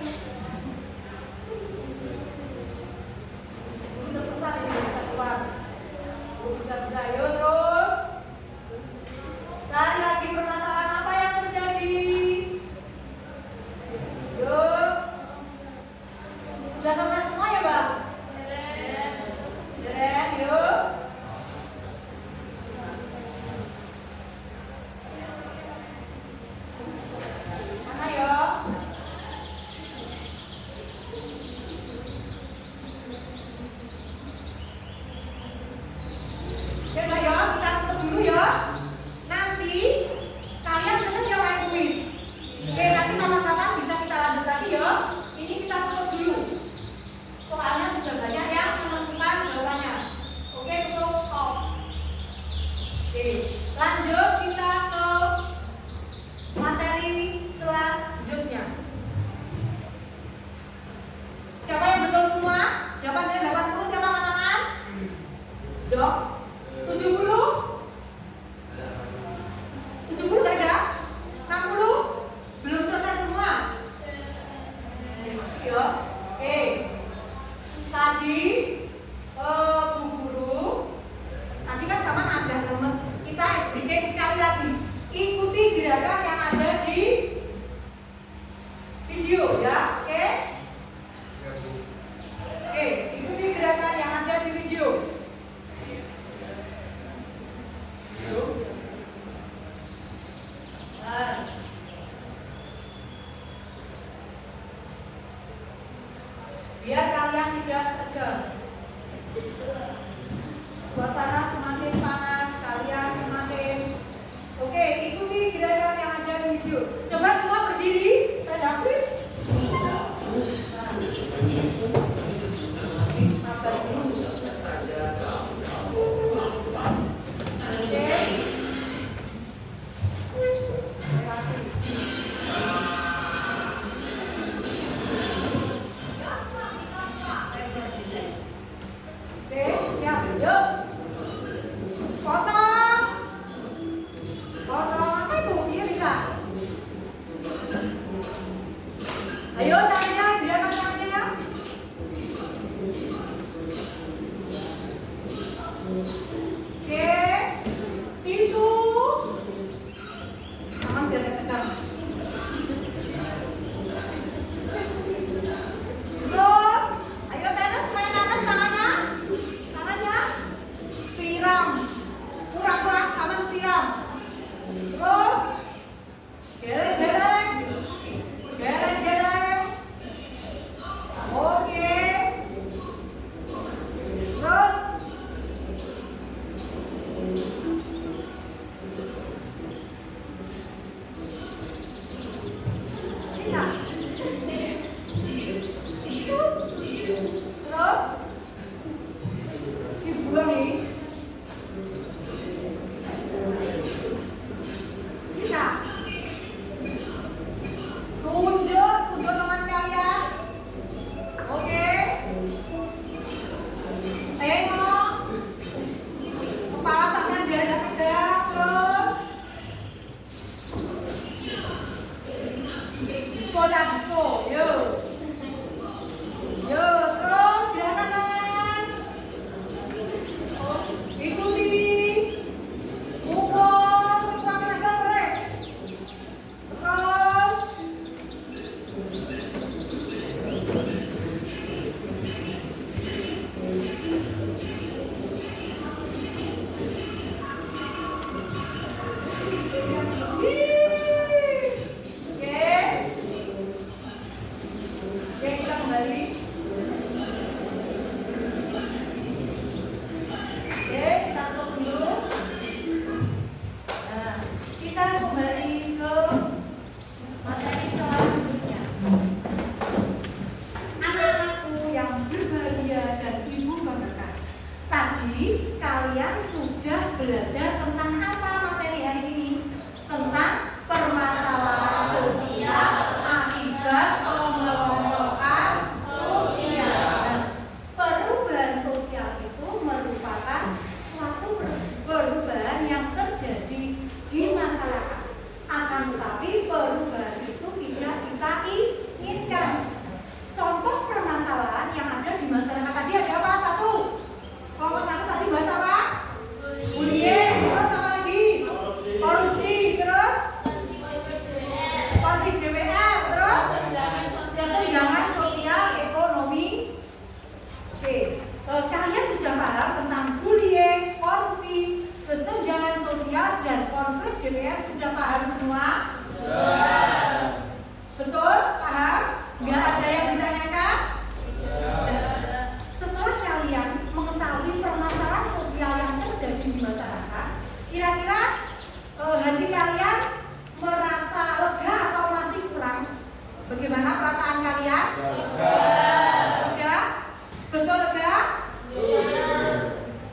Ini tersesat ini, bisa keluar. Bisa. Yuk terus. Cari lagi permasalahan apa yang terjadi. Yuk. Sudah selesai semua ya, Bang? Sudah, yuk. Mana ya? Ya udah ya, kita tutup dulu ya. Nanti kalian seneng ya main kuis. Oke, nanti kapan-kapan bisa kita lanjut lagi ya. Ini kita tutup dulu. Soalnya sudah banyak yang menentukan jawabannya. Oke, tutup off. Oke, lanjut kita ke materi selanjutnya. Siapa yang betul semua? Dapat dari 80 siapa angkat tangan? Zok. 70? 70 tak ada? 60? Belum selesai semua? Masih ya? Oke. Tadi Bu Guru tadi kan sama agak lemes. Kita SBK sekali lagi. Ikuti gerakan yang ada di video ya, oke? Oke, ikuti gerakan yang ada di video. Biar kalian tidak tegang. Suasana semakin panas, kalian semakin. Oke, ikuti gerakan yang ada di video. Coba semua berdiri, stand up please. Sabar dulu. Ayo tangannya, gerakan tangannya. Oke, tisu. Tangan biar tegang. Terus, ayo tenis, main tenis tangannya. Tangannya siram. Pura-pura sama siram. Terus, geleng-geleng. Geleng-geleng. Oke. Terus. Bisa. Terus. Dibuang nih. Bisa. Tunjuk tangan kalian. Oke. Tengok. Kepala sampai dada tegak terus. Disco dah disco. Yo. Yo, terus gerakan tangan. Ikuti. Pukul sekuat tenaga boleh. Terus. Oke, kita kembali. Oke, kita tutup dulu. Nah, kita kembali ke materi selanjutnya. Anak-anakku yang berbahagia dan ibu banggakan. Tadi kalian sudah belajar tentang apa materi hari ini? Tentang permasalahan sosial akibat pengelompokan sosial. Nah, perubahan sosial itu merupakan suatu perubahan yang terjadi di masyarakat. Akan tetapi perubahan itu tidak kita inginkan. Contoh permasalahan yang ada di masyarakat tadi ada apa? Satu. Kelompok satu tadi bahas apa? Bullying. Terus apa lagi? Korupsi. Terus konflik DPR. Terus kesenjangan sosial ekonomi. Oke, kalian sudah paham tentang bullying, korupsi, kesenjangan sosial dan konflik DPR? Sudah paham semua? Betul? Paham? Nggak ada yang ditanyakan? Setelah kalian mengetahui permasalahan sosial yang terjadi di masyarakat, kira-kira hati kalian merasa lega atau masih kurang? Bagaimana perasaan kalian? Lega? Betul lega?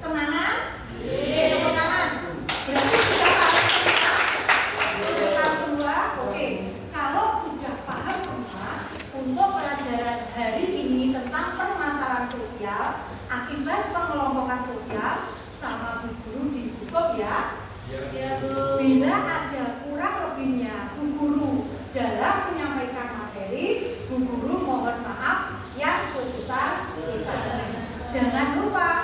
Tenangan? Tepuk tangan. Berarti sudah paham semua? Oke. Kalau sudah paham semua, untuk pelajaran hari ini tentang permasalahan sosial akibat pengelompokan sosial, sama Bu Guru ditutup ya. Ya, Bu. Bila ada kurang lebihnya Bu Guru dalam menyampaikan materi, Bu Guru mohon maaf yang sebesar-besarnya. Jangan lupa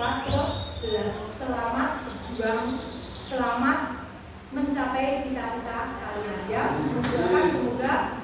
kelas 11. Selamat berjuang, selamat mencapai cita-cita kalian ya. Semoga